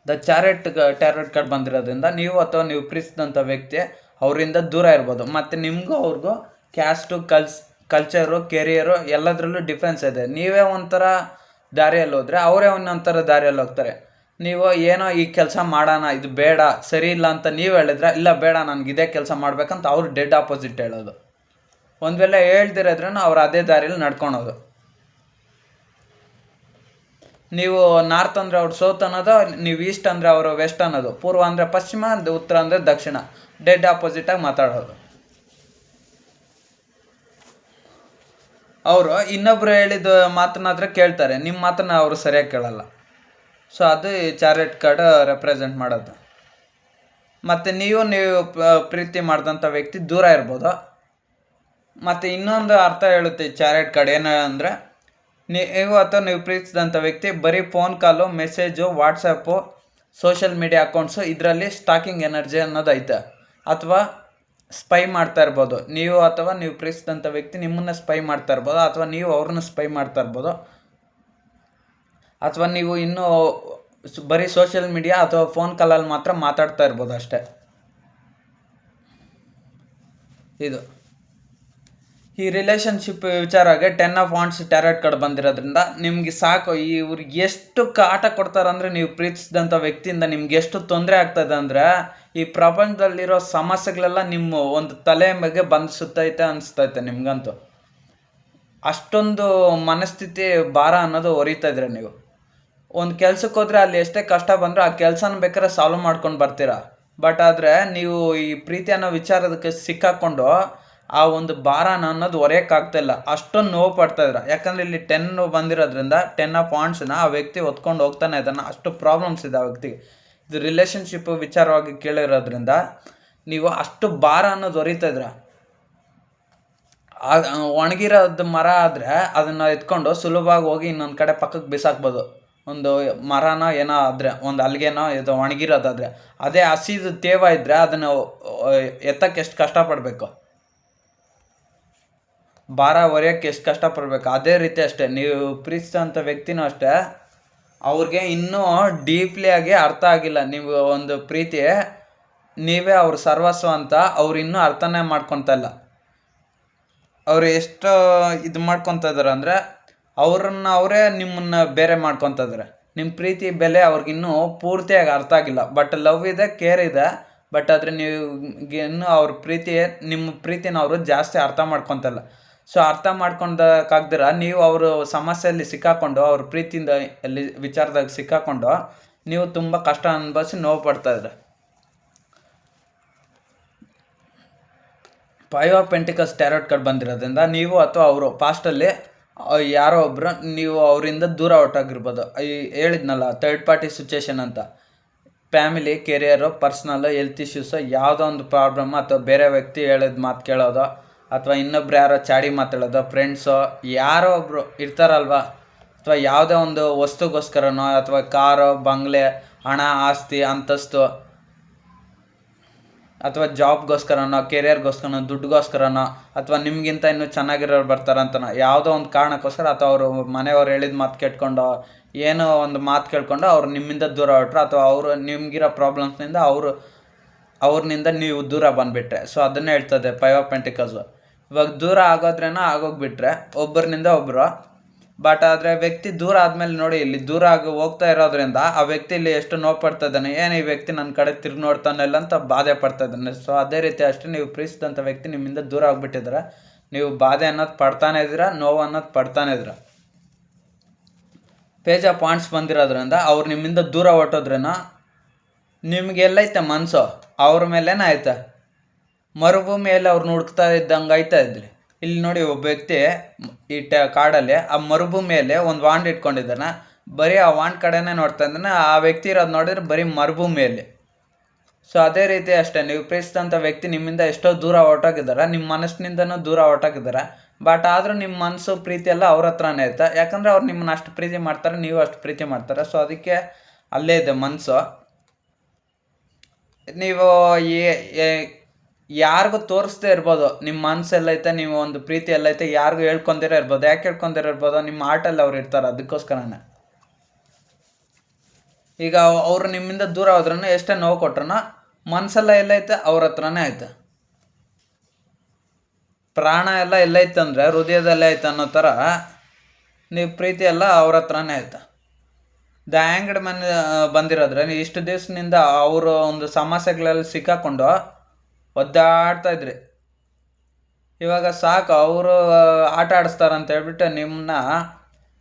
ದ ಟ್ಯಾರೋಟ್ ಕಾರ್ಡ್ ಬಂದಿರೋದ್ರಿಂದ ನೀವು ಅಥವಾ ನೀವು ಪ್ರೀತಿಸಿದಂಥ ವ್ಯಕ್ತಿ ಅವರಿಂದ ದೂರ ಇರ್ಬೋದು. ಮತ್ತು ನಿಮಗೂ ಅವ್ರಿಗೂ ಕ್ಯಾಸ್ಟು, ಕಲ್ಚರು, ಕೆರಿಯರು ಎಲ್ಲದರಲ್ಲೂ ಡಿಫ್ರೆನ್ಸ್ ಇದೆ. ನೀವೇ ಒಂಥರ ದಾರಿಯಲ್ಲಿ ಹೋದರೆ ಅವರೇ ಒಂದೊಂಥರ ದಾರಿಯಲ್ಲಿ ಹೋಗ್ತಾರೆ. ನೀವು ಏನೋ ಈ ಕೆಲಸ ಮಾಡೋಣ, ಇದು ಬೇಡ, ಸರಿ ಇಲ್ಲ ಅಂತ ನೀವು ಹೇಳಿದ್ರೆ, ಇಲ್ಲ ಬೇಡ ನನಗೆ ಇದೇ ಕೆಲಸ ಮಾಡ್ಬೇಕಂತ ಅವ್ರು ಡೆಡ್ ಆಪೋಸಿಟ್ ಹೇಳೋದು. ಒಂದು ವೇಳೆ ಹೇಳ್ದಿರೋದ್ರೂ ಅವ್ರು ಅದೇ ದಾರಿಯಲ್ಲಿ ನಡ್ಕೊಳೋದು. ನೀವು ನಾರ್ತ್ ಅಂದರೆ ಅವ್ರು ಸೌತ್ ಅನ್ನೋದು, ನೀವು ಈಸ್ಟ್ ಅಂದರೆ ಅವರು ವೆಸ್ಟ್ ಅನ್ನೋದು, ಪೂರ್ವ ಅಂದರೆ ಪಶ್ಚಿಮ, ಉತ್ತರ ಅಂದರೆ ದಕ್ಷಿಣ, ಡೆಡ್ ಆಪೋಸಿಟಾಗಿ ಮಾತಾಡೋದು. ಅವರು ಇನ್ನೊಬ್ರು ಹೇಳಿದ ಮಾತನ್ನಾದರೆ ಕೇಳ್ತಾರೆ, ನಿಮ್ಮ ಮಾತನ್ನ ಅವರು ಸರಿಯಾಗಿ ಕೇಳಲ್ಲ. ಸೊ ಅದು ಈ ಚಾರಿಟ್ ಕಾರ್ಡ್ ರೆಪ್ರೆಸೆಂಟ್ ಮಾಡೋದು. ಮತ್ತು ನೀವು ಪ್ರೀತಿ ಮಾಡಿದಂಥ ವ್ಯಕ್ತಿ ದೂರ ಇರ್ಬೋದು. ಮತ್ತು ಇನ್ನೊಂದು ಅರ್ಥ ಹೇಳುತ್ತೆ ಈ ಚಾರಿಟ್ ಕಾರ್ಡ್ ಏನು ಅಂದರೆ, ನೀವು ಅಥವಾ ನೀವು ಪ್ರೀತಿಸಿದಂಥ ವ್ಯಕ್ತಿ ಬರೀ phone call, message, WhatsApp, social media accounts ಇದರಲ್ಲಿ ಸ್ಟಾಕಿಂಗ್ ಎನರ್ಜಿ ಅನ್ನೋದು ಐತೆ. ಅಥವಾ ಸ್ಪೈ ಮಾಡ್ತಾ ಇರ್ಬೋದು. ನೀವು ಪ್ರೀತಿಸಿದಂಥ ವ್ಯಕ್ತಿ ನಿಮ್ಮನ್ನು ಸ್ಪೈ ಮಾಡ್ತಾ ಇರ್ಬೋದು, ಅಥವಾ ನೀವು ಅವ್ರನ್ನ ಸ್ಪೈ ಮಾಡ್ತಾ ಇರ್ಬೋದು. ಅಥವಾ ನೀವು ಇನ್ನೂ ಬರೀ ಸೋಷಿಯಲ್ ಮೀಡಿಯಾ ಅಥವಾ ಫೋನ್ ಕಾಲಲ್ಲಿ ಮಾತ್ರ ಮಾತಾಡ್ತಾ ಇರ್ಬೋದು ಅಷ್ಟೇ. ಇದು ಈ ರಿಲೇಷನ್ಶಿಪ್ ವಿಚಾರಗೆ 10 ಆಫ್ ವಾಂಡ್ಸ್ ಟ್ಯಾರೆಟ್ ಕಾರ್ಡ್ ಬಂದಿರೋದ್ರಿಂದ ನಿಮಗೆ ಸಾಕು. ಇವ್ರಿಗೆ ಎಷ್ಟು ಕಾಟ ಕೊಡ್ತಾರಂದರೆ, ನೀವು ಪ್ರೀತಿಸಿದಂಥ ವ್ಯಕ್ತಿಯಿಂದ ನಿಮ್ಗೆ ಎಷ್ಟು ತೊಂದರೆ ಆಗ್ತದೆ ಅಂದರೆ, ಈ ಪ್ರಪಂಚದಲ್ಲಿರೋ ಸಮಸ್ಯೆಗಳೆಲ್ಲ ನಿಮ್ಮ ಒಂದು ತಲೆ ಮೇಲೆ ಬಂದು ಸುತ್ತೈತೆ ಅನಿಸ್ತೈತೆ ನಿಮ್ಗಂತೂ. ಅಷ್ಟೊಂದು ಮನಸ್ಥಿತಿ ಭಾರ ಅನ್ನೋದು ಹೊರಿತಾ ಇದ್ರೆ ನೀವು ಒಂದು ಕೆಲ್ಸಕ್ಕೆ ಹೋದರೆ ಅಲ್ಲಿ ಎಷ್ಟೇ ಕಷ್ಟ ಬಂದರೂ ಆ ಕೆಲಸನ ಬೇಕಾದ್ರೆ ಸಾಲ್ವ್ ಮಾಡ್ಕೊಂಡು ಬರ್ತೀರಾ. ಬಟ್ ಆದರೆ ನೀವು ಈ ಪ್ರೀತಿ ಅನ್ನೋ ವಿಚಾರದಕ್ಕೆ ಸಿಕ್ಕಾಕ್ಕೊಂಡು ಆ ಒಂದು ಭಾರನ ಅನ್ನೋದು ಹೊರೆಯೋಕ್ಕಾಗ್ತಾಯಿಲ್ಲ. ಅಷ್ಟೊಂದು ನೋವು ಪಡ್ತಾಯಿದ್ರ. ಯಾಕಂದರೆ ಇಲ್ಲಿ 10 ಬಂದಿರೋದ್ರಿಂದ 10 ಆಫ್ ವಾಂಡ್ಸ್ನ ಆ ವ್ಯಕ್ತಿ ಹೊತ್ಕೊಂಡು ಹೋಗ್ತಾನೆ ಇದ್ದಾನೆ. ಅಷ್ಟು ಪ್ರಾಬ್ಲಮ್ಸ್ ಇದೆ ಆ ವ್ಯಕ್ತಿಗೆ. ಇದು ರಿಲೇಷನ್ಶಿಪ್ ವಿಚಾರವಾಗಿ ಕೇಳಿರೋದ್ರಿಂದ ನೀವು ಅಷ್ಟು ಭಾರ ಅನ್ನೋದು ಹೊರಿತಾಯಿದ್ರ. ಒಣಗಿರೋದು ಮರ ಆದರೆ ಅದನ್ನು ಎತ್ಕೊಂಡು ಸುಲಭವಾಗಿ ಹೋಗಿ ಇನ್ನೊಂದು ಕಡೆ ಪಕ್ಕಕ್ಕೆ ಬಿಸಾಕ್ಬೋದು. ಒಂದು ಮರನೋ ಏನೋ ಆದರೆ, ಒಂದು ಅಲ್ಲಿಗೆನೋ ಇದು ಒಣಗಿರೋದಾದರೆ. ಅದೇ ಹಸಿದು ತೇವ ಇದ್ದರೆ ಅದನ್ನು ಎತ್ತಕ್ಕೆ ಎಷ್ಟು ಕಷ್ಟಪಡಬೇಕು, ಭಾರ ಹೊರೆಯೋಕ್ಕೆ ಎಷ್ಟು ಕಷ್ಟಪಡಬೇಕು. ಅದೇ ರೀತಿ ಅಷ್ಟೇ ನೀವು ಪ್ರೀತಿಸೋಂಥ ವ್ಯಕ್ತಿನೂ ಅಷ್ಟೇ, ಅವ್ರಿಗೆ ಇನ್ನೂ ಡೀಪ್ಲಿಯಾಗಿ ಅರ್ಥ ಆಗಿಲ್ಲ. ನೀವು ಒಂದು ಪ್ರೀತಿ ನೀವೇ ಅವ್ರ ಸರ್ವಸ್ವ ಅಂತ ಅವ್ರು ಇನ್ನೂ ಅರ್ಥನೇ ಮಾಡ್ಕೊತಾ ಇಲ್ಲ. ಅವರು ಎಷ್ಟು ಇದು ಮಾಡ್ಕೊತಾ ಇದ್ದಾರೆ ಅಂದರೆ, ಅವರೇ ನಿಮ್ಮನ್ನು ಬೇರೆ ಮಾಡ್ಕೊತಾ ಇದ್ದಾರೆ. ನಿಮ್ಮ ಪ್ರೀತಿ ಬೆಲೆ ಅವ್ರಿಗಿನ್ನೂ ಪೂರ್ತಿಯಾಗಿ ಅರ್ಥ ಆಗಿಲ್ಲ. ಬಟ್ ಲವ್ ಇದೆ, ಕೇರ್ ಇದೆ. ಬಟ್ ಆದರೆ ಇನ್ನೂ ಅವ್ರ ನಿಮ್ಮ ಪ್ರೀತಿನ ಅವರು ಜಾಸ್ತಿ ಅರ್ಥ ಮಾಡ್ಕೊತಾ ಇಲ್ಲ. ಸೊ ಅರ್ಥ ಮಾಡ್ಕೊಂಡಕ್ಕಾಗ್ದಿರ ನೀವು ಅವರು ಸಮಸ್ಯೆಯಲ್ಲಿ ಸಿಕ್ಕಾಕೊಂಡು, ಅವ್ರ ಪ್ರೀತಿಯಿಂದ ವಿಚಾರದಾಗ ಸಿಕ್ಕಾಕೊಂಡು ನೀವು ತುಂಬ ಕಷ್ಟ ಅನುಭವಿಸಿ ನೋವು ಪಡ್ತಾಯಿದ್ರೆ. 5 ಆಫ್ ಪೆಂಟಿಕಲ್ಸ್ ಟ್ಯಾರೋಟ್ ಕಾರ್ಡ್ ಬಂದಿರೋದ್ರಿಂದ ನೀವು ಅಥವಾ ಅವರು ಪಾಸ್ಟಲ್ಲಿ ಯಾರೋ ಒಬ್ಬರು ನೀವು ಅವರಿಂದ ದೂರ ಹೊರಟೋಗಿರ್ಬೋದು. ಹೇಳಿದ್ನಲ್ಲ, ಥರ್ಡ್ ಪಾರ್ಟಿ ಸಿಚುವೇಶನ್ ಅಂತ. Family, career, personal, health issues, ಯಾವುದೋ ಒಂದು ಪ್ರಾಬ್ಲಮ್, ಅಥವಾ ಬೇರೆ ವ್ಯಕ್ತಿ ಹೇಳಿದ ಮಾತು ಕೇಳೋದು, ಅಥವಾ ಇನ್ನೊಬ್ರು ಯಾರೋ ಚಾಡಿ ಮಾತಾಡೋದು, ಫ್ರೆಂಡ್ಸು ಯಾರೋ ಒಬ್ಬರು ಇರ್ತಾರಲ್ವ, ಅಥವಾ ಯಾವುದೇ ಒಂದು ವಸ್ತುಗೋಸ್ಕರನೋ, ಅಥವಾ ಕಾರು, ಬಂಗ್ಲೆ, ಹಣ, ಆಸ್ತಿ, ಅಂತಸ್ತು, ಅಥವಾ ಜಾಬ್ಗೋಸ್ಕರನೋ, ಕೆರಿಯರ್ಗೋಸ್ಕರನೋ, ದುಡ್ಡುಗೋಸ್ಕರನೋ, ಅಥವಾ ನಿಮಗಿಂತ ಇನ್ನೂ ಚೆನ್ನಾಗಿರೋರು ಬರ್ತಾರಂತನೋ, ಯಾವುದೋ ಒಂದು ಕಾರಣಕ್ಕೋಸ್ಕರ, ಅಥವಾ ಅವರು ಮನೆಯವ್ರು ಹೇಳಿದ ಮಾತು ಕೇಳ್ಕೊಂಡು, ಏನೋ ಒಂದು ಮಾತು ಕೇಳ್ಕೊಂಡು ಅವ್ರು ನಿಮ್ಮಿಂದ ದೂರ ಹೊರಟ್ರು, ಅಥವಾ ಅವರು ನಿಮಗಿರೋ ಪ್ರಾಬ್ಲಮ್ಸ್ನಿಂದ ಅವ್ರನಿಂದ ನೀವು ದೂರ ಬಂದುಬಿಟ್ರೆ. ಸೊ ಅದನ್ನೇ ಹೇಳ್ತದೆ 5 ಆಫ್ ಪೆಂಟಿಕಲ್ಸು. ಇವಾಗ ದೂರ ಆಗೋಗ್ಬಿಟ್ರೆ ಒಬ್ಬರಿನಿಂದ ಒಬ್ಬರು. ಬಟ್ ಆದರೆ ವ್ಯಕ್ತಿ ದೂರ ಆದಮೇಲೆ ನೋಡಿ, ಇಲ್ಲಿ ದೂರ ಹೋಗ್ತಾ ಇರೋದ್ರಿಂದ ಆ ವ್ಯಕ್ತಿ ಇಲ್ಲಿ ಎಷ್ಟು ನೋವು ಪಡ್ತಾ ಇದ್ದಾನೆ, ಏನು ಈ ವ್ಯಕ್ತಿ ನನ್ನ ಕಡೆ ತಿರುಗಿ ನೋಡ್ತಾನೆ ಇಲ್ಲ ಅಂತ ಬಾಧೆ ಪಡ್ತಾ ಇದ್ದಾನೆ. ಸೊ ಅದೇ ರೀತಿ ಅಷ್ಟೇ, ನೀವು ಪ್ರೀತಿಸಿದಂಥ ವ್ಯಕ್ತಿ ನಿಮ್ಮಿಂದ ದೂರ ಆಗಿಬಿಟ್ಟಿದ್ರೆ ನೀವು ಬಾಧೆ ಅನ್ನೋದು ಪಡ್ತಾನೆ ಇದ್ದೀರಾ, ನೋವು ಅನ್ನೋದು ಪಡ್ತಾನೆ ಇದ್ದೀರಾ. ಪೇಜ್ ಆಫ್ ವಾಂಡ್ಸ್ ಬಂದಿರೋದ್ರಿಂದ ಅವ್ರು ನಿಮ್ಮಿಂದ ದೂರ ಹೊರಟೋದ್ರೇನೋ ನಿಮಗೆಲ್ಲೈತೆ ಮನಸ್ಸು ಅವ್ರ ಮೇಲೇನ ಆಯ್ತಾ, ಮರುಭೂಮಿಯಲ್ಲಿ ಅವ್ರನ್ನ ಹುಡುಕ್ತಾ ಇದ್ದಂಗೆ ಆಯ್ತಾ ಇದ್ರಿ. ಇಲ್ಲಿ ನೋಡಿ, ಒಬ್ಬ ವ್ಯಕ್ತಿ ಈ ಕಾಡಲ್ಲಿ ಆ ಮರುಭೂಮಿಯಲ್ಲಿ ಒಂದು ವಾಂಡ್ ಇಟ್ಕೊಂಡಿದ್ದಾನೆ. ಬರೀ ಆ ವಾಂಡ್ ಕಡೆನೇ ನೋಡ್ತಾ ಇದ್ದಾನೆ. ಆ ವ್ಯಕ್ತಿ ಇರೋದು ನೋಡಿದ್ರೆ ಬರೀ ಮರುಭೂಮಿಯಲ್ಲಿ. ಸೊ ಅದೇ ರೀತಿ ಅಷ್ಟೇ, ನೀವು ಪ್ರೀತಿಸಿದಂಥ ವ್ಯಕ್ತಿ ನಿಮ್ಮಿಂದ ಎಷ್ಟೋ ದೂರ ಹೊರಟೋಗಿದ್ದಾರೆ, ನಿಮ್ಮ ಮನಸ್ಸಿನಿಂದನೂ ದೂರ ಹೊರಟೋಗಿದ್ದಾರೆ. ಬಟ್ ಆದರೂ ನಿಮ್ಮ ಮನಸ್ಸು ಪ್ರೀತಿ ಎಲ್ಲ ಅವ್ರ ಹತ್ರನೇ ಐತೆ. ಯಾಕಂದರೆ ಅವ್ರು ನಿಮ್ಮನ್ನು ಅಷ್ಟು ಪ್ರೀತಿ ಮಾಡ್ತಾರೆ, ನೀವು ಅಷ್ಟು ಪ್ರೀತಿ ಮಾಡ್ತಾರೆ. ಸೊ ಅದಕ್ಕೆ ಅಲ್ಲೇ ಇದೆ ಮನಸ್ಸು. ನೀವು ಯಾರಿಗೂ ತೋರಿಸ್ದೇ ಇರ್ಬೋದು ನಿಮ್ಮ ಮನಸ್ಸು ಎಲ್ಲೈತೆ, ನೀವು ಒಂದು ಪ್ರೀತಿ ಎಲ್ಲೈತೆ, ಯಾರಿಗೂ ಹೇಳ್ಕೊಂದಿರೋ ಇರ್ಬೋದು. ಯಾಕೆ ಹೇಳ್ಕೊಂದಿರೋ ಇರ್ಬೋದು, ನಿಮ್ಮ ಆರ್ಟಲ್ಲಿ ಅವ್ರು ಇರ್ತಾರೆ, ಅದಕ್ಕೋಸ್ಕರನೇ. ಈಗ ಅವರು ನಿಮ್ಮಿಂದ ದೂರ ಹೋದ್ರೂ ಎಷ್ಟೇ ನೋವು ಕೊಟ್ರೂ ಮನಸ್ಸೆಲ್ಲ ಎಲ್ಲೈತೆ, ಅವ್ರ ಹತ್ರನೇ ಐತೆ. ಪ್ರಾಣ ಎಲ್ಲ ಎಲ್ಲೈತೆ ಅಂದರೆ ಹೃದಯದಲ್ಲೇ ಐತೆ ಅನ್ನೋ ಥರ ನೀವು ಪ್ರೀತಿ ಎಲ್ಲ ಅವ್ರ ಹತ್ರನೇ ಐತೆ. ದ ಹ್ಯಾಂಗ್ಡ್ ಮ್ಯಾನ್ ಬಂದಿರೋದ್ರೆ ನೀವು ಇಷ್ಟು ದಿವಸದಿಂದ ಅವರು ಒಂದು ಸಮಸ್ಯೆಗಳಲ್ಲಿ ಸಿಕ್ಕಾಕೊಂಡು ಒದ್ದಾಡ್ತಾ ಇದ್ರಿ. ಇವಾಗ ಸಾಕು, ಅವರು ಆಟ ಆಡಿಸ್ತಾರಂತ ಹೇಳ್ಬಿಟ್ಟು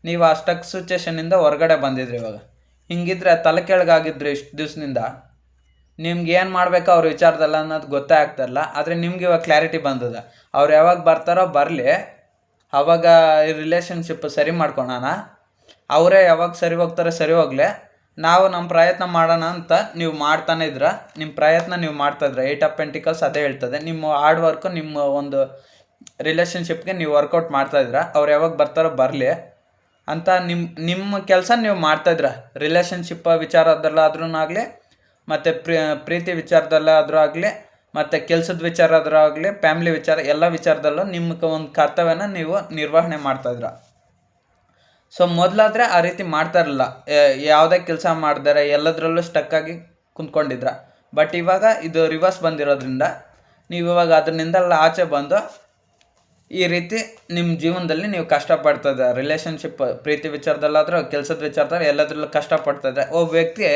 ನೀವು ಆ ಸ್ಟಕ್ ಸಿಚುವೇಷನಿಂದ ಹೊರಗಡೆ ಬಂದಿದ್ರಿ. ಇವಾಗ ಹಿಂಗಿದ್ರೆ ತಲೆ ಕೆಳಗಾಗಿದ್ರಿ ಇಷ್ಟು ದಿವಸದಿಂದ. ನಿಮ್ಗೆ ಏನು ಮಾಡಬೇಕು ಅವ್ರ ವಿಚಾರದಲ್ಲ ಅನ್ನೋದು ಗೊತ್ತೇ ಆಗ್ತಾಯಿಲ್ಲ. ಆದರೆ ನಿಮ್ಗೆ ಇವಾಗ ಕ್ಲಾರಿಟಿ ಬಂದಿದೆ. ಅವ್ರು ಯಾವಾಗ ಬರ್ತಾರೋ ಬರಲಿ, ಆವಾಗ ಈ ರಿಲೇಷನ್ಶಿಪ್ ಸರಿ ಮಾಡ್ಕೊಳೋಣ. ಅವರೇ ಯಾವಾಗ ಸರಿ ಹೋಗ್ತಾರೆ ಸರಿ ಹೋಗಲಿ, ನಾವು ನಮ್ಮ ಪ್ರಯತ್ನ ಮಾಡೋಣ ಅಂತ ನೀವು ಮಾಡ್ತಾನೆ ಇದ್ರ. ನಿಮ್ಮ ಪ್ರಯತ್ನ ನೀವು ಮಾಡ್ತಾಯಿದ್ರೆ 8 ಆಫ್ ಪೆಂಟಿಕಲ್ಸ್ ಅದೇ ಹೇಳ್ತದೆ. ನಿಮ್ಮ ಹಾರ್ಡ್ ವರ್ಕು, ನಿಮ್ಮ ಒಂದು ರಿಲೇಷನ್ಶಿಪ್ಗೆ ನೀವು ವರ್ಕೌಟ್ ಮಾಡ್ತಾಯಿದ್ರ. ಅವ್ರು ಯಾವಾಗ ಬರ್ತಾರೋ ಬರಲಿ, ಅಂತ ನಿಮ್ಮ ಕೆಲಸ ನೀವು ಮಾಡ್ತಾಯಿದ್ರ. ರಿಲೇಷನ್ಶಿಪ್ ವಿಚಾರದಲ್ಲಾದ್ರೂ ಆಗಲಿ, ಮತ್ತು ಪ್ರೀತಿ ವಿಚಾರದಲ್ಲಾದರೂ ಆಗಲಿ, ಮತ್ತು ಕೆಲಸದ ವಿಚಾರ ಆದರೂ ಆಗಲಿ, ಫ್ಯಾಮ್ಲಿ ವಿಚಾರ, ಎಲ್ಲ ವಿಚಾರದಲ್ಲೂ ನಿಮ್ಮ ಒಂದು ಕರ್ತವ್ಯನ ನೀವು ನಿರ್ವಹಣೆ ಮಾಡ್ತಾಯಿದ್ರ. ಸೊ ಮೊದಲಾದರೆ ಆ ರೀತಿ ಮಾಡ್ತಾ ಇರಲಿಲ್ಲ. ಯಾವುದೇ ಕೆಲಸ ಮಾಡಿದರೆ ಎಲ್ಲದರಲ್ಲೂ ಸ್ಟಕ್ಕಾಗಿ ಕುಂತ್ಕೊಂಡಿದ್ರ. ಬಟ್ ಇವಾಗ ಇದು ರಿವರ್ಸ್ ಬಂದಿರೋದ್ರಿಂದ ನೀವು ಇವಾಗ ಅದರಿಂದೆಲ್ಲ ಆಚೆ ಬಂದು ಈ ರೀತಿ ನಿಮ್ಮ ಜೀವನದಲ್ಲಿ ನೀವು ಕಷ್ಟಪಡ್ತಾಯಿದ್ದ. ರಿಲೇಷನ್ಶಿಪ್, ಪ್ರೀತಿ ವಿಚಾರದಲ್ಲಾದರೂ, ಕೆಲಸದ ವಿಚಾರದಲ್ಲಿ ಎಲ್ಲದರಲ್ಲೂ ಕಷ್ಟಪಡ್ತಾಯಿದ್ದೆ. ಒಬ್ಬ ವ್ಯಕ್ತಿ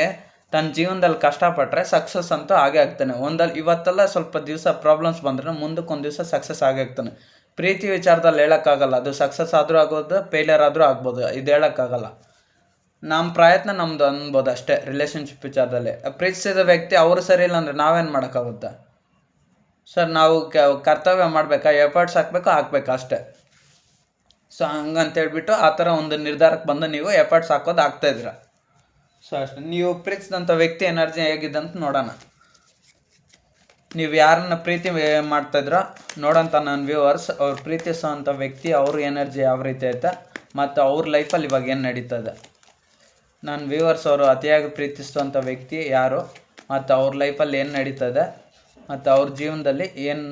ತನ್ನ ಜೀವನದಲ್ಲಿ ಕಷ್ಟಪಟ್ಟರೆ ಸಕ್ಸಸ್ ಅಂತೂ ಆಗೇ ಆಗ್ತಾನೆ. ಇವತ್ತೆಲ್ಲ ಸ್ವಲ್ಪ ದಿವಸ ಪ್ರಾಬ್ಲಮ್ಸ್ ಬಂದ್ರೆ ಮುಂದಕ್ಕೊಂದು ದಿವಸ ಸಕ್ಸಸ್ ಆಗೇ ಆಗ್ತಾನೆ. ಪ್ರೀತಿ ವಿಚಾರದಲ್ಲಿ ಹೇಳೋಕ್ಕಾಗಲ್ಲ, ಅದು ಸಕ್ಸಸ್ ಆದರೂ ಆಗೋದು, ಫೇಲಿಯರ್ ಆದರೂ ಆಗ್ಬೋದು, ಇದು ಹೇಳೋಕ್ಕಾಗಲ್ಲ. ನಮ್ಮ ಪ್ರಯತ್ನ ನಮ್ಮದು ಅನ್ಬೋದು ಅಷ್ಟೇ. ರಿಲೇಷನ್ಶಿಪ್ ವಿಚಾರದಲ್ಲಿ ಪ್ರೀತಿಸಿದ ವ್ಯಕ್ತಿ ಅವರು ಸರಿ ಇಲ್ಲ ಅಂದರೆ ನಾವೇನು ಮಾಡೋಕ್ಕಾಗುತ್ತೆ ಸರ್? ನಾವು ಕರ್ತವ್ಯ ಮಾಡಬೇಕಾ, ಎಫರ್ಟ್ಸ್ ಹಾಕ್ಬೇಕು ಅಷ್ಟೇ. ಸೊ ಹಂಗಂತೇಳ್ಬಿಟ್ಟು ಆ ಥರ ಒಂದು ನಿರ್ಧಾರಕ್ಕೆ ಬಂದು ನೀವು ಎಫರ್ಟ್ಸ್ ಹಾಕೋದು ಆಗ್ತಾಯಿದ್ದೀರ. ಸೊ ಅಷ್ಟೇ. ನೀವು ಪ್ರೀತಿಸಿದಂಥ ವ್ಯಕ್ತಿ ಎನರ್ಜಿ ಹೇಗಿದೆ ಅಂತ ನೋಡೋಣ. ನೀವು ಯಾರನ್ನ ಪ್ರೀತಿ ಮಾಡ್ತಾಯಿದ್ರೋ ನೋಡೋಂಥ ನನ್ನ ವ್ಯೂವರ್ಸ್, ಅವ್ರು ಪ್ರೀತಿಸೋವಂಥ ವ್ಯಕ್ತಿ ಅವ್ರ ಎನರ್ಜಿ ಯಾವ ರೀತಿ ಐತೆ ಮತ್ತು ಅವ್ರ ಲೈಫಲ್ಲಿ ಇವಾಗ ಏನು ನಡೀತದೆ. ನನ್ನ ವ್ಯೂವರ್ಸ್ ಅವರು ಅತಿಯಾಗಿ ಪ್ರೀತಿಸುವಂಥ ವ್ಯಕ್ತಿ ಯಾರು ಮತ್ತು ಅವ್ರ ಲೈಫಲ್ಲಿ ಏನು ನಡೀತದೆ ಮತ್ತು ಅವ್ರ ಜೀವನದಲ್ಲಿ ಏನು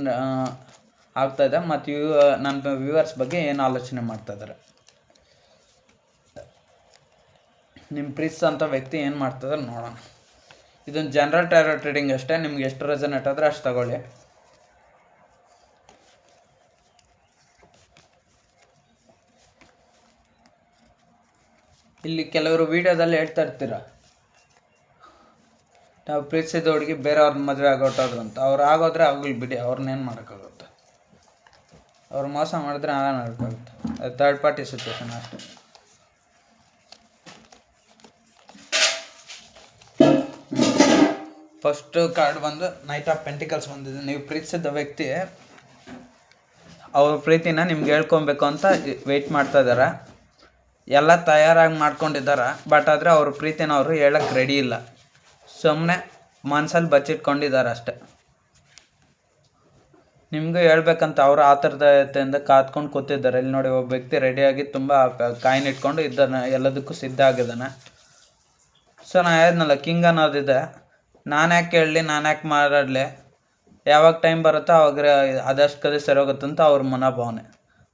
ಆಗ್ತಾಯಿದೆ ಮತ್ತು ನನ್ನ ವ್ಯೂವರ್ಸ್ ಬಗ್ಗೆ ಏನು ಆಲೋಚನೆ ಮಾಡ್ತಾಯಿದ್ದಾರೆ. ನಿಮ್ಮ ಪ್ರೀತಿಸೋಂಥ ವ್ಯಕ್ತಿ ಏನು ಮಾಡ್ತಾಯಿದ್ದಾರೆ ನೋಡೋಣ. ಇದೊಂದು ಜನರಲ್ ಟ್ಯಾರೋ ಟ್ರೇಡಿಂಗ್ ಅಷ್ಟೇ. ನಿಮ್ಗೆ ಎಷ್ಟು ರೆಸನೇಟ್ ಆದರೆ ಅಷ್ಟು ತಗೊಳ್ಳಿ. ಇಲ್ಲಿ ಕೆಲವರು ವೀಡಿಯೋದಲ್ಲಿ ಹೇಳ್ತಾ ಇರ್ತೀರ, ನಾವು ಪ್ರೀತಿಸಿದ ಹುಡುಗಿ ಬೇರೆಯವ್ರನ್ನ ಮದುವೆ ಆಗೋಟೋದ್ರು ಅಂತ. ಅವ್ರು ಆಗೋದ್ರೆ ಆಗಲಿ ಬಿಡಿ, ಅವ್ರನ್ನೇನು ಮಾಡೋಕ್ಕಾಗುತ್ತೆ. ಅವ್ರು ಮೋಸ ಮಾಡಿದ್ರೆ ಆಗ ಮಾಡೋಕ್ಕಾಗುತ್ತೆ. ಅದು ಥರ್ಡ್ ಪಾರ್ಟಿ ಸಿಚುವೇಶನ್ ಅಷ್ಟೇ. ಫಸ್ಟ್ ಕಾರ್ಡ್ ಬಂದು ನೈಟ್ ಆಫ್ ಪೆಂಟಿಕಲ್ಸ್ ಬಂದಿದೆ. ನೀವು ಪ್ರೀತಿಸಿದ ವ್ಯಕ್ತಿ ಅವ್ರ ಪ್ರೀತಿನ ನಿಮ್ಗೆ ಹೇಳ್ಕೊಬೇಕು ಅಂತ ವೆಯ್ಟ್ ಮಾಡ್ತಾ ಇದ್ದಾರೆ. ಎಲ್ಲ ತಯಾರಾಗಿ ಮಾಡ್ಕೊಂಡಿದ್ದಾರೆ. ಬಟ್ ಆದರೆ ಅವ್ರ ಪ್ರೀತಿನ ಅವರು ಹೇಳಕ್ಕೆ ರೆಡಿ ಇಲ್ಲ. ಸುಮ್ಮನೆ ಮನಸ್ಸಲ್ಲಿ ಬಚ್ಚಿಟ್ಕೊಂಡಿದ್ದಾರೆ ಅಷ್ಟೆ. ನಿಮಗೂ ಹೇಳ್ಬೇಕಂತ ಅವರು ಆತುರತೆಯಿಂದ ಕಾದ್ಕೊಂಡು ಕೂತಿದ್ದಾರೆ. ಇಲ್ಲಿ ನೋಡಿ, ಒಬ್ಬ ವ್ಯಕ್ತಿ ರೆಡಿಯಾಗಿ ತುಂಬ ಕಾಯಿನ್ ಇಟ್ಕೊಂಡು ಇದ್ದಾನೆ, ಎಲ್ಲದಕ್ಕೂ ಸಿದ್ಧ ಆಗಿದ್ದಾನೆ. ಸೊ ನಾನು ಹೇಳಿದ್ನಲ್ಲ, ಕಿಂಗ್ ಅನ್ನೋದಿದೆ. ನಾನು ಯಾಕೆ ಹೇಳಲಿ, ನಾನು ಯಾಕೆ ಮಾತಾಡಲಿ, ಯಾವಾಗ ಟೈಮ್ ಬರುತ್ತೋ ಅವಾಗ ಅದಷ್ಟು ಕದೆ ಸರಿ ಹೋಗುತ್ತಂತ ಅವ್ರ ಮನೋಭಾವನೆ.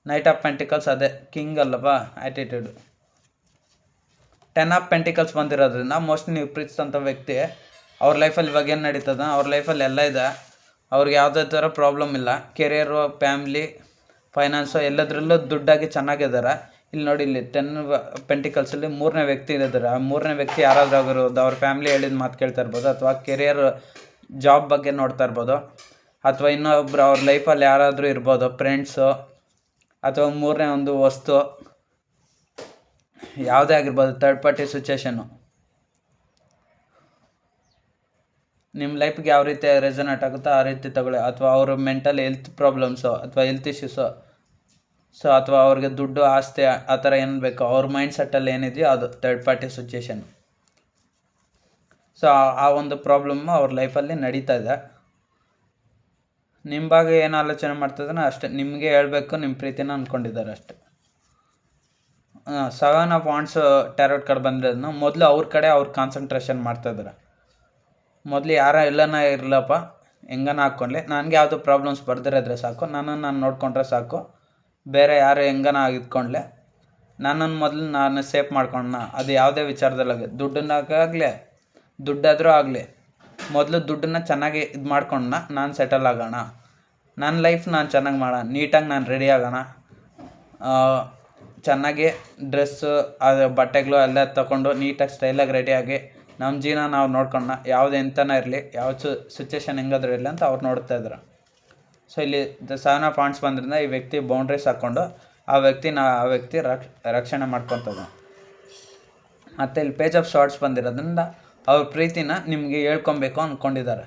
ನೈಟ್ ಆಫ್ ಪೆಂಟಿಕಲ್ಸ್ ಅದೇ ಕಿಂಗ್ ಅಲ್ಲವಾ, ಆ್ಯಟಿಟ್ಯೂಡು. 10 ಆಫ್ ಪೆಂಟಿಕಲ್ಸ್ ಬಂದಿರೋದ್ರಿಂದ ಮೋಸ್ಟ್ಲಿ ನೀವು ಪ್ರೀತಿಸೋಂಥ ವ್ಯಕ್ತಿ ಅವ್ರ ಲೈಫಲ್ಲಿ ಇವಾಗ ಏನು ನಡೀತದೆ, ಅವ್ರ ಲೈಫಲ್ಲಿ ಎಲ್ಲ ಇದೆ. ಅವ್ರಿಗೆ ಯಾವುದೇ ಥರ ಪ್ರಾಬ್ಲಮ್ ಇಲ್ಲ. ಕೆರಿಯರು, ಫ್ಯಾಮ್ಲಿ, ಫೈನಾನ್ಸು ಎಲ್ಲದರಲ್ಲೂ ದುಡ್ಡಾಗಿ ಚೆನ್ನಾಗಿದ್ದಾರೆ. ಇಲ್ಲಿ ನೋಡಿ, ಇಲ್ಲಿ 10 ಪೆಂಟಿಕಲ್ಸಲ್ಲಿ 3ನೇ ವ್ಯಕ್ತಿ ಇದ್ದಾರೆ. ಆ 3ನೇ ವ್ಯಕ್ತಿ ಯಾರಾದರೂ ಆಗಿರ್ಬೋದು. ಅವ್ರ ಫ್ಯಾಮ್ಲಿ ಹೇಳಿದ ಮಾತು ಕೇಳ್ತಾ ಇರ್ಬೋದು, ಅಥವಾ ಕೆರಿಯರ್, ಜಾಬ್ ಬಗ್ಗೆ ನೋಡ್ತಾ ಇರ್ಬೋದು, ಅಥವಾ ಇನ್ನೊಬ್ರು ಅವ್ರ ಲೈಫಲ್ಲಿ ಯಾರಾದರೂ ಇರ್ಬೋದು, ಫ್ರೆಂಡ್ಸು, ಅಥವಾ 3ನೇ ಒಂದು ವಸ್ತು, ಯಾವುದೇ ಆಗಿರ್ಬೋದು, ಥರ್ಡ್ ಪಾರ್ಟಿ ಸಿಚುವೇಶನ್ನು. ನಿಮ್ಮ ಲೈಫ್ಗೆ ಯಾವ ರೀತಿ ರೆಸನೇಟ್ ಆಗುತ್ತೋ ಆ ರೀತಿ ತಗೊಳ್ಳಿ. ಅಥವಾ ಅವರು ಮೆಂಟಲ್ ಹೆಲ್ತ್ ಪ್ರಾಬ್ಲಮ್ಸು ಅಥವಾ ಹೆಲ್ತ್ ಇಶ್ಯೂಸು, ಸೊ ಅಥವಾ ಅವ್ರಿಗೆ ದುಡ್ಡು, ಆಸ್ತಿ, ಆ ಥರ ಏನು ಬೇಕೋ ಅವ್ರ ಮೈಂಡ್ ಸೆಟ್ಟಲ್ಲಿ ಏನಿದೆಯೋ ಅದು ಥರ್ಡ್ ಪಾರ್ಟಿ ಸಿಚುವೇಶನ್. ಸೊ ಆ ಒಂದು ಪ್ರಾಬ್ಲಮ್ಮು ಅವ್ರ ಲೈಫಲ್ಲಿ ನಡೀತಾ ಇದೆ. ನಿಮ್ಮ ಬಗ್ಗೆ ಏನು ಆಲೋಚನೆ ಮಾಡ್ತಿದ್ದಾನೋ ಅಷ್ಟೇ ನಿಮಗೆ ಹೇಳಬೇಕು. ನಿಮ್ಮ ಪ್ರೀತಿನ ಅಂದ್ಕೊಂಡಿದ್ದಾರೆ ಅಷ್ಟೆ. 7 ಆಫ್ ವಾಂಡ್ಸ್ ಟ್ಯಾರೋಟ್ ಕಾರ್ಡ್ ಬಂದಿರೋದನ್ನ ಮೊದಲು ಅವ್ರ ಕಡೆ ಅವ್ರು ಕಾನ್ಸಂಟ್ರೇಷನ್ ಮಾಡ್ತಾಯಿದ್ದಾರೆ. ಮೊದಲು ಎಲ್ಲನ ಇರಲಪ್ಪ, ಹೆಂಗನ ಹಾಕ್ಕೊಳ್ಳಿ, ನನಗೆ ಯಾವುದು ಪ್ರಾಬ್ಲಮ್ಸ್ ಬರ್ದಿರೋದ್ರೆ ಸಾಕು, ನನ್ನನ್ನು ನಾನು ನೋಡಿಕೊಂಡ್ರೆ ಸಾಕು, ಬೇರೆ ಯಾರು ಹೆಂಗನ ಇದ್ಕೊಂಡ್ಲೆ, ನನ್ನನ್ನು ಮೊದಲು ನಾನು ಸೇಫ್ ಮಾಡ್ಕೊಂಡ. ಅದು ಯಾವುದೇ ವಿಚಾರದಲ್ಲಾಗಲಿ, ದುಡ್ಡನ್ನಾಗಲಿ, ದುಡ್ಡಾದರೂ ಆಗಲಿ, ಮೊದಲು ದುಡ್ಡನ್ನ ಚೆನ್ನಾಗಿ ಇದು ಮಾಡ್ಕೊಂಡ ನಾನು ಸೆಟಲ್ ಆಗೋಣ. ನನ್ನ ಲೈಫ್ ನಾನು ಚೆನ್ನಾಗಿ ಮಾಡೋಣ, ನೀಟಾಗಿ ನಾನು ರೆಡಿ ಆಗೋಣ, ಚೆನ್ನಾಗಿ ಡ್ರೆಸ್ಸು, ಅದು ಬಟ್ಟೆಗಳು ಎಲ್ಲ ತೊಗೊಂಡು ನೀಟಾಗಿ ಸ್ಟೈಲಾಗಿ ರೆಡಿಯಾಗಿ ನಮ್ಮ ಜೀವನ ನಾವು ನೋಡ್ಕೊಳ್ಳೋಣ. ಯಾವುದು ಎಂತನ ಇರಲಿ, ಯಾವ ಸಿಚುವೇಶನ್ ಹೆಂಗಾದ್ರೂ ಇರಲಿ ಅಂತ ಅವ್ರು ನೋಡ್ತಾ ಇದ್ರು. ಸೊ ಇಲ್ಲಿ 7 ಆಫ್ ವಾಂಡ್ಸ್ ಬಂದ್ರಿಂದ ಈ ವ್ಯಕ್ತಿ ಬೌಂಡ್ರೀಸ್ ಹಾಕ್ಕೊಂಡು ಆ ವ್ಯಕ್ತಿ ರಕ್ಷಣೆ ಮಾಡ್ಕೊತದ. ಮತ್ತು ಇಲ್ಲಿ ಪೇಜ್ ಆಫ್ ಶಾರ್ಟ್ಸ್ ಬಂದಿರೋದ್ರಿಂದ ಅವ್ರ ಪ್ರೀತಿನ ನಿಮಗೆ ಹೇಳ್ಕೊಬೇಕು ಅಂದ್ಕೊಂಡಿದ್ದಾರೆ.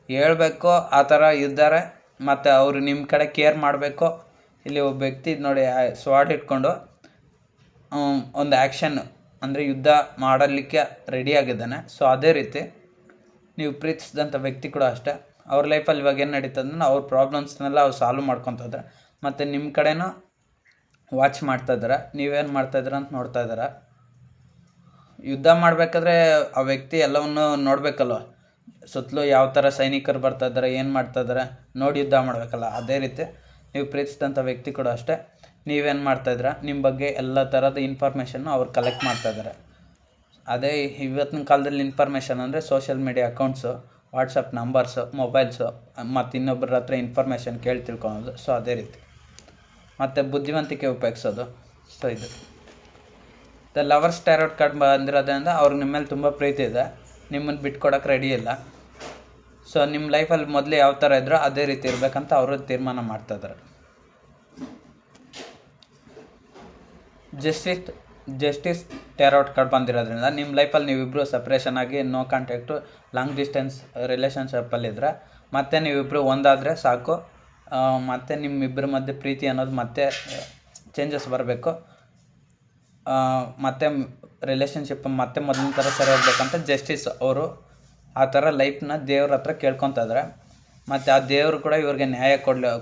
ಹೇಳ್ಬೇಕು ಆ ಥರ ಇದ್ದಾರೆ. ಮತ್ತು ಅವರು ನಿಮ್ಮ ಕಡೆ ಕೇರ್ ಮಾಡಬೇಕು. ಇಲ್ಲಿ ಒಬ್ಬ ವ್ಯಕ್ತಿ ನೋಡಿ ಸ್ವಾಡ್ ಇಟ್ಕೊಂಡು ಒಂದು ಆ್ಯಕ್ಷನ್ ಅಂದರೆ ಯುದ್ಧ ಮಾಡಲಿಕ್ಕೆ ರೆಡಿಯಾಗಿದ್ದಾನೆ. ಸೊ ಅದೇ ರೀತಿ ನೀವು ಪ್ರೀತಿಸಿದಂಥ ವ್ಯಕ್ತಿ ಕೂಡ ಅಷ್ಟೇ. ಅವ್ರ ಲೈಫಲ್ಲಿ ಇವಾಗ ಏನು ನಡೀತದೆ, ಅವ್ರ ಪ್ರಾಬ್ಲಮ್ಸ್ನೆಲ್ಲ ಅವ್ರು ಸಾಲ್ವ್ ಮಾಡ್ಕೊತಿದ್ರೆ, ಮತ್ತು ನಿಮ್ಮ ಕಡೆನೂ ವಾಚ್ ಮಾಡ್ತಾಯಿದ್ದೀರ, ನೀವೇನು ಮಾಡ್ತಾಯಿದ್ದೀರ ಅಂತ ನೋಡ್ತಾ ಇದ್ದೀರ. ಯುದ್ಧ ಮಾಡಬೇಕಾದ್ರೆ ಆ ವ್ಯಕ್ತಿ ಎಲ್ಲವನ್ನು ನೋಡಬೇಕಲ್ವ, ಸುತ್ತಲೂ ಯಾವ ಥರ ಸೈನಿಕರು ಬರ್ತಾಯಿದ್ದಾರೆ, ಏನು ಮಾಡ್ತಾಯಿದ್ದಾರೆ ನೋಡಿ ಯುದ್ಧ ಮಾಡಬೇಕಲ್ಲ. ಅದೇ ರೀತಿ ನೀವು ಪ್ರೀತಿಸಿದಂಥ ವ್ಯಕ್ತಿ ಕೂಡ ಅಷ್ಟೇ, ನೀವೇನು ಮಾಡ್ತಾಯಿದ್ದೀರ ನಿಮ್ಮ ಬಗ್ಗೆ ಎಲ್ಲ ಥರದ ಇನ್ಫಾರ್ಮೇಷನ್ನು ಅವ್ರು ಕಲೆಕ್ಟ್ ಮಾಡ್ತಾಯಿದ್ದಾರೆ. ಅದೇ ಇವತ್ತಿನ ಕಾಲದಲ್ಲಿ ಇನ್ಫಾರ್ಮೇಷನ್ ಅಂದರೆ social media accounts, WhatsApp numbers, mobiles, ಮತ್ತು ಇನ್ನೊಬ್ಬರ ಹತ್ರ ಇನ್ಫಾರ್ಮೇಷನ್ ಕೇಳಿ ತಿಳ್ಕೊಳೋದು. ಸೊ ಅದೇ ರೀತಿ ಮತ್ತು ಬುದ್ಧಿವಂತಿಕೆ ಉಪಯೋಗಿಸೋದು. ಸೊ ಇದು ದ ಲವರ್ಸ್ ಟ್ಯಾರೋಟ್ ಕಾರ್ಡ್ ಬಂದಿರೋದ್ರಿಂದ ಅವ್ರಿಗೆ ನಿಮ್ಮ ಮೇಲೆ ತುಂಬ ಪ್ರೀತಿ ಇದೆ, ನಿಮ್ಮನ್ನು ಬಿಟ್ಕೊಡೋಕೆ ರೆಡಿ ಇಲ್ಲ. ಸೊ ನಿಮ್ಮ ಲೈಫಲ್ಲಿ ಮೊದಲು ಯಾವ ಥರ ಇದ್ರೋ ಅದೇ ರೀತಿ ಇರಬೇಕಂತ ಅವರು ತೀರ್ಮಾನ ಮಾಡ್ತಾಯಿದ್ದಾರೆ. ಜಸ್ಟಿಸ್ ಟ್ಯಾರೋಟ್ ಕಾರ್ಡ್ ಬಂದಿರೋದ್ರಿಂದ ನಿಮ್ಮ ಲೈಫಲ್ಲಿ ನೀವಿಬ್ಬರು ಸಪ್ರೇಷನ್ ಆಗಿ ನೋ ಕಾಂಟ್ಯಾಕ್ಟು ಲಾಂಗ್ ಡಿಸ್ಟೆನ್ಸ್ ರಿಲೇಷನ್ಶಿಪ್ಪಲ್ಲಿದ್ದರೆ ಮತ್ತೆ ನೀವಿಬ್ಬರು ಒಂದಾದರೆ ಸಾಕು. ಮತ್ತು ನಿಮ್ಮಿಬ್ಬರ ಮಧ್ಯೆ ಪ್ರೀತಿ ಅನ್ನೋದು ಮತ್ತೆ ಚೇಂಜಸ್ ಬರಬೇಕು. ಮತ್ತು ರಿಲೇಷನ್ಶಿಪ್ ಮತ್ತೆ ಮೊದಲಿನ ಥರ ಸರಿ ಹೋಗ್ಬೇಕಂತ ಜಸ್ಟಿಸ್ ಅವರು ಆ ಥರ ಲೈಫ್ನ ದೇವ್ರ ಹತ್ರ ಕೇಳ್ಕೊತಾ ಇದ್ದಾರೆ. ಮತ್ತು ಆ ದೇವರು ಕೂಡ ಇವ್ರಿಗೆ ನ್ಯಾಯ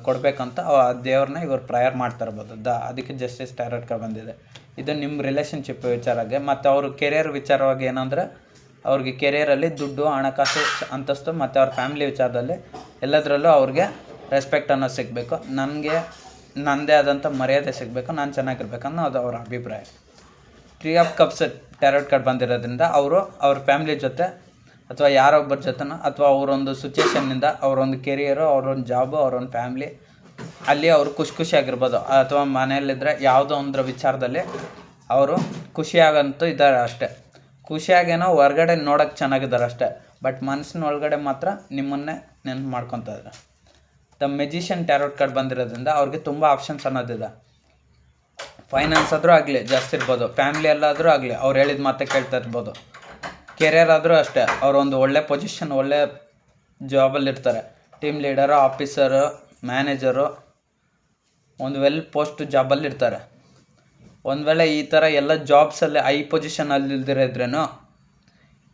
ಕೊಡಬೇಕಂತ ಆ ದೇವ್ರನ್ನ ಇವ್ರು ಪ್ರೇಯರ್ ಮಾಡ್ತಾ ಇರ್ಬೋದು. ಅದಕ್ಕೆ ಜಸ್ಟಿಸ್ ಟ್ಯಾರೋಟ್ ಕಾರ್ಡ್ ಬಂದಿದೆ. ಇದು ನಿಮ್ಮ ರಿಲೇಷನ್ಶಿಪ್ ವಿಚಾರಕ್ಕೆ. ಮತ್ತು ಅವರು ಕೆರಿಯರ್ ವಿಚಾರವಾಗಿ ಏನಂದರೆ ಅವ್ರಿಗೆ ಕೆರಿಯರಲ್ಲಿ ದುಡ್ಡು, ಹಣಕಾಸು, ಅಂತಸ್ತು ಮತ್ತು ಅವ್ರ ಫ್ಯಾಮಿಲಿ ವಿಚಾರದಲ್ಲಿ ಎಲ್ಲದರಲ್ಲೂ ಅವ್ರಿಗೆ ರೆಸ್ಪೆಕ್ಟ್ ಅನ್ನೋದು ಸಿಗಬೇಕು. ನನಗೆ ನನ್ನದೇ ಆದಂಥ ಮರ್ಯಾದೆ ಸಿಗಬೇಕು, ನಾನು ಚೆನ್ನಾಗಿರ್ಬೇಕು ಅನ್ನೋದು ಅವ್ರ ಅಭಿಪ್ರಾಯ. Tree of cups tarot card ಬಂದಿರೋದ್ರಿಂದ ಅವರು ಅವ್ರ ಫ್ಯಾಮಿಲಿ ಜೊತೆ ಅಥವಾ ಯಾರೊಬ್ಬರ ಜೊತೆನೋ ಅಥವಾ ಅವರೊಂದು ಸಿಚುವೇಷನ್ನಿಂದ ಅವರೊಂದು ಕೆರಿಯರು, ಅವರೊಂದು ಜಾಬು, ಅವರೊಂದು ಫ್ಯಾಮ್ಲಿ ಅಲ್ಲಿ ಅವರು ಖುಷಿಯಾಗಿರ್ಬೋದು. ಅಥವಾ ಮನೆಯಲ್ಲಿದ್ದರೆ ಯಾವುದೋ ಒಂದರ ವಿಚಾರದಲ್ಲಿ ಅವರು ಖುಷಿಯಾಗಂತೂ ಇದ್ದಾರೆ ಅಷ್ಟೇ. ಖುಷಿಯಾಗೇನೋ ಹೊರ್ಗಡೆ ನೋಡೋಕ್ಕೆ ಚೆನ್ನಾಗಿದ್ದಾರೆ ಅಷ್ಟೇ, ಬಟ್ ಮನಸ್ಸಿನ ಒಳಗಡೆ ಮಾತ್ರ ನಿಮ್ಮನ್ನೇ ನೆನಪು ಮಾಡ್ಕೊತಾ ಇದ್ದಾರೆ. ದ ಮೆಜಿಷಿಯನ್ ಟ್ಯಾರೋಟ್ ಕಾರ್ಡ್ ಬಂದಿರೋದ್ರಿಂದ ಅವ್ರಿಗೆ ತುಂಬ ಆಪ್ಷನ್ಸ್ ಅನ್ನೋದಿದೆ. ಫೈನಾನ್ಸ್ ಆದರೂ ಆಗಲಿ ಜಾಸ್ತಿ ಇರ್ಬೋದು, ಫ್ಯಾಮ್ಲಿಯಲ್ಲಾದರೂ ಆಗಲಿ ಅವ್ರು ಹೇಳಿದ ಮಾತೇ ಕೇಳ್ತಾ ಇರ್ಬೋದು. ಕೆರಿಯರ್ ಆದರೂ ಅಷ್ಟೇ, ಅವರೊಂದು ಒಳ್ಳೆ ಪೊಸಿಷನ್, ಒಳ್ಳೆ ಜಾಬಲ್ಲಿರ್ತಾರೆ, ಟೀಮ್ ಲೀಡರು, ಆಫೀಸರು, ಮ್ಯಾನೇಜರು, ಒಂದು ವೆಲ್ ಪೋಸ್ಟ್ ಜಾಬಲ್ಲಿರ್ತಾರೆ. ಒಂದು ವೇಳೆ ಈ ಥರ ಎಲ್ಲ ಜಾಬ್ಸಲ್ಲಿ ಹೈ ಪೊಸಿಷನಲ್ಲಿ ಇಲ್ದಿರಿದ್ರೇನು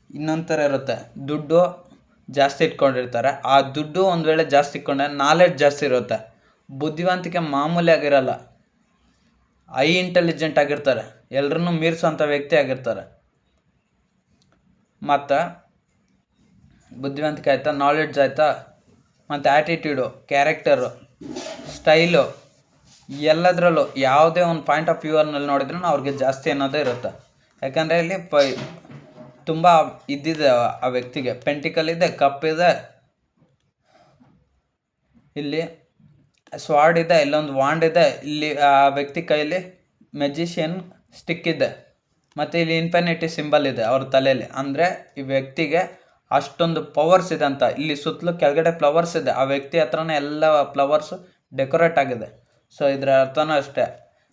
ಇನ್ನೊಂದು ಥರ ಇರುತ್ತೆ, ದುಡ್ಡು ಜಾಸ್ತಿ ಇಟ್ಕೊಂಡಿರ್ತಾರೆ. ಆ ದುಡ್ಡು ಒಂದು ವೇಳೆ ಜಾಸ್ತಿ ಇಟ್ಕೊಂಡ್ರೆ ನಾಲೆಡ್ಜ್ ಜಾಸ್ತಿ ಇರುತ್ತೆ, ಬುದ್ಧಿವಂತಿಕೆ ಮಾಮೂಲಿ ಆಗಿರಲ್ಲ, ಹೈ ಇಂಟೆಲಿಜೆಂಟ್ ಆಗಿರ್ತಾರೆ, ಎಲ್ಲರನ್ನೂ ಮೀರಿಸೋಂಥ ವ್ಯಕ್ತಿ ಆಗಿರ್ತಾರೆ. ಮತ್ತು ಬುದ್ಧಿವಂತಿಕೆ ಆಯಿತಾ, ನಾಲೆಡ್ಜ್ ಆಯಿತಾ, ಮತ್ತು ಆ್ಯಟಿಟ್ಯೂಡು, ಕ್ಯಾರೆಕ್ಟರು, ಸ್ಟೈಲು, ಎಲ್ಲದರಲ್ಲೂ ಯಾವುದೇ ಒಂದು ಪಾಯಿಂಟ್ ಆಫ್ ವ್ಯೂವರ್ನಲ್ಲಿ ನೋಡಿದ್ರೂ ಅವ್ರಿಗೆ ಜಾಸ್ತಿ ಅನ್ನೋದೇ ಇರುತ್ತೆ. ಯಾಕಂದರೆ ಇಲ್ಲಿ ತುಂಬ ಇದ್ದಿದೆ ಆ ವ್ಯಕ್ತಿಗೆ. ಪೆಂಟಿಕಲ್ ಇದೆ, ಕಪ್ ಇದೆ, ಇಲ್ಲಿ ಸ್ವಾರ್ಡ್ ಇದೆ, ಇಲ್ಲೊಂದು ವಾಂಡ್ ಇದೆ, ಇಲ್ಲಿ ಆ ವ್ಯಕ್ತಿ ಕೈಯಲ್ಲಿ ಮೆಜಿಷಿಯನ್ ಸ್ಟಿಕ್ ಇದೆ, ಮತ್ತು ಇಲ್ಲಿ ಇನ್ಫಿನಿಟಿ ಸಿಂಬಲ್ ಇದೆ ಅವ್ರ ತಲೆಯಲ್ಲಿ. ಅಂದರೆ ಈ ವ್ಯಕ್ತಿಗೆ ಅಷ್ಟೊಂದು ಪವರ್ಸ್ ಇದೆ ಅಂತ. ಇಲ್ಲಿ ಸುತ್ತಲೂ ಕೆಳಗಡೆ ಫ್ಲವರ್ಸ್ ಇದೆ, ಆ ವ್ಯಕ್ತಿ ಹತ್ರನೇ ಎಲ್ಲ ಫ್ಲವರ್ಸು ಡೆಕೋರೇಟ್ ಆಗಿದೆ. ಸೊ ಇದರ ಅರ್ಥನೂ ಅಷ್ಟೇ,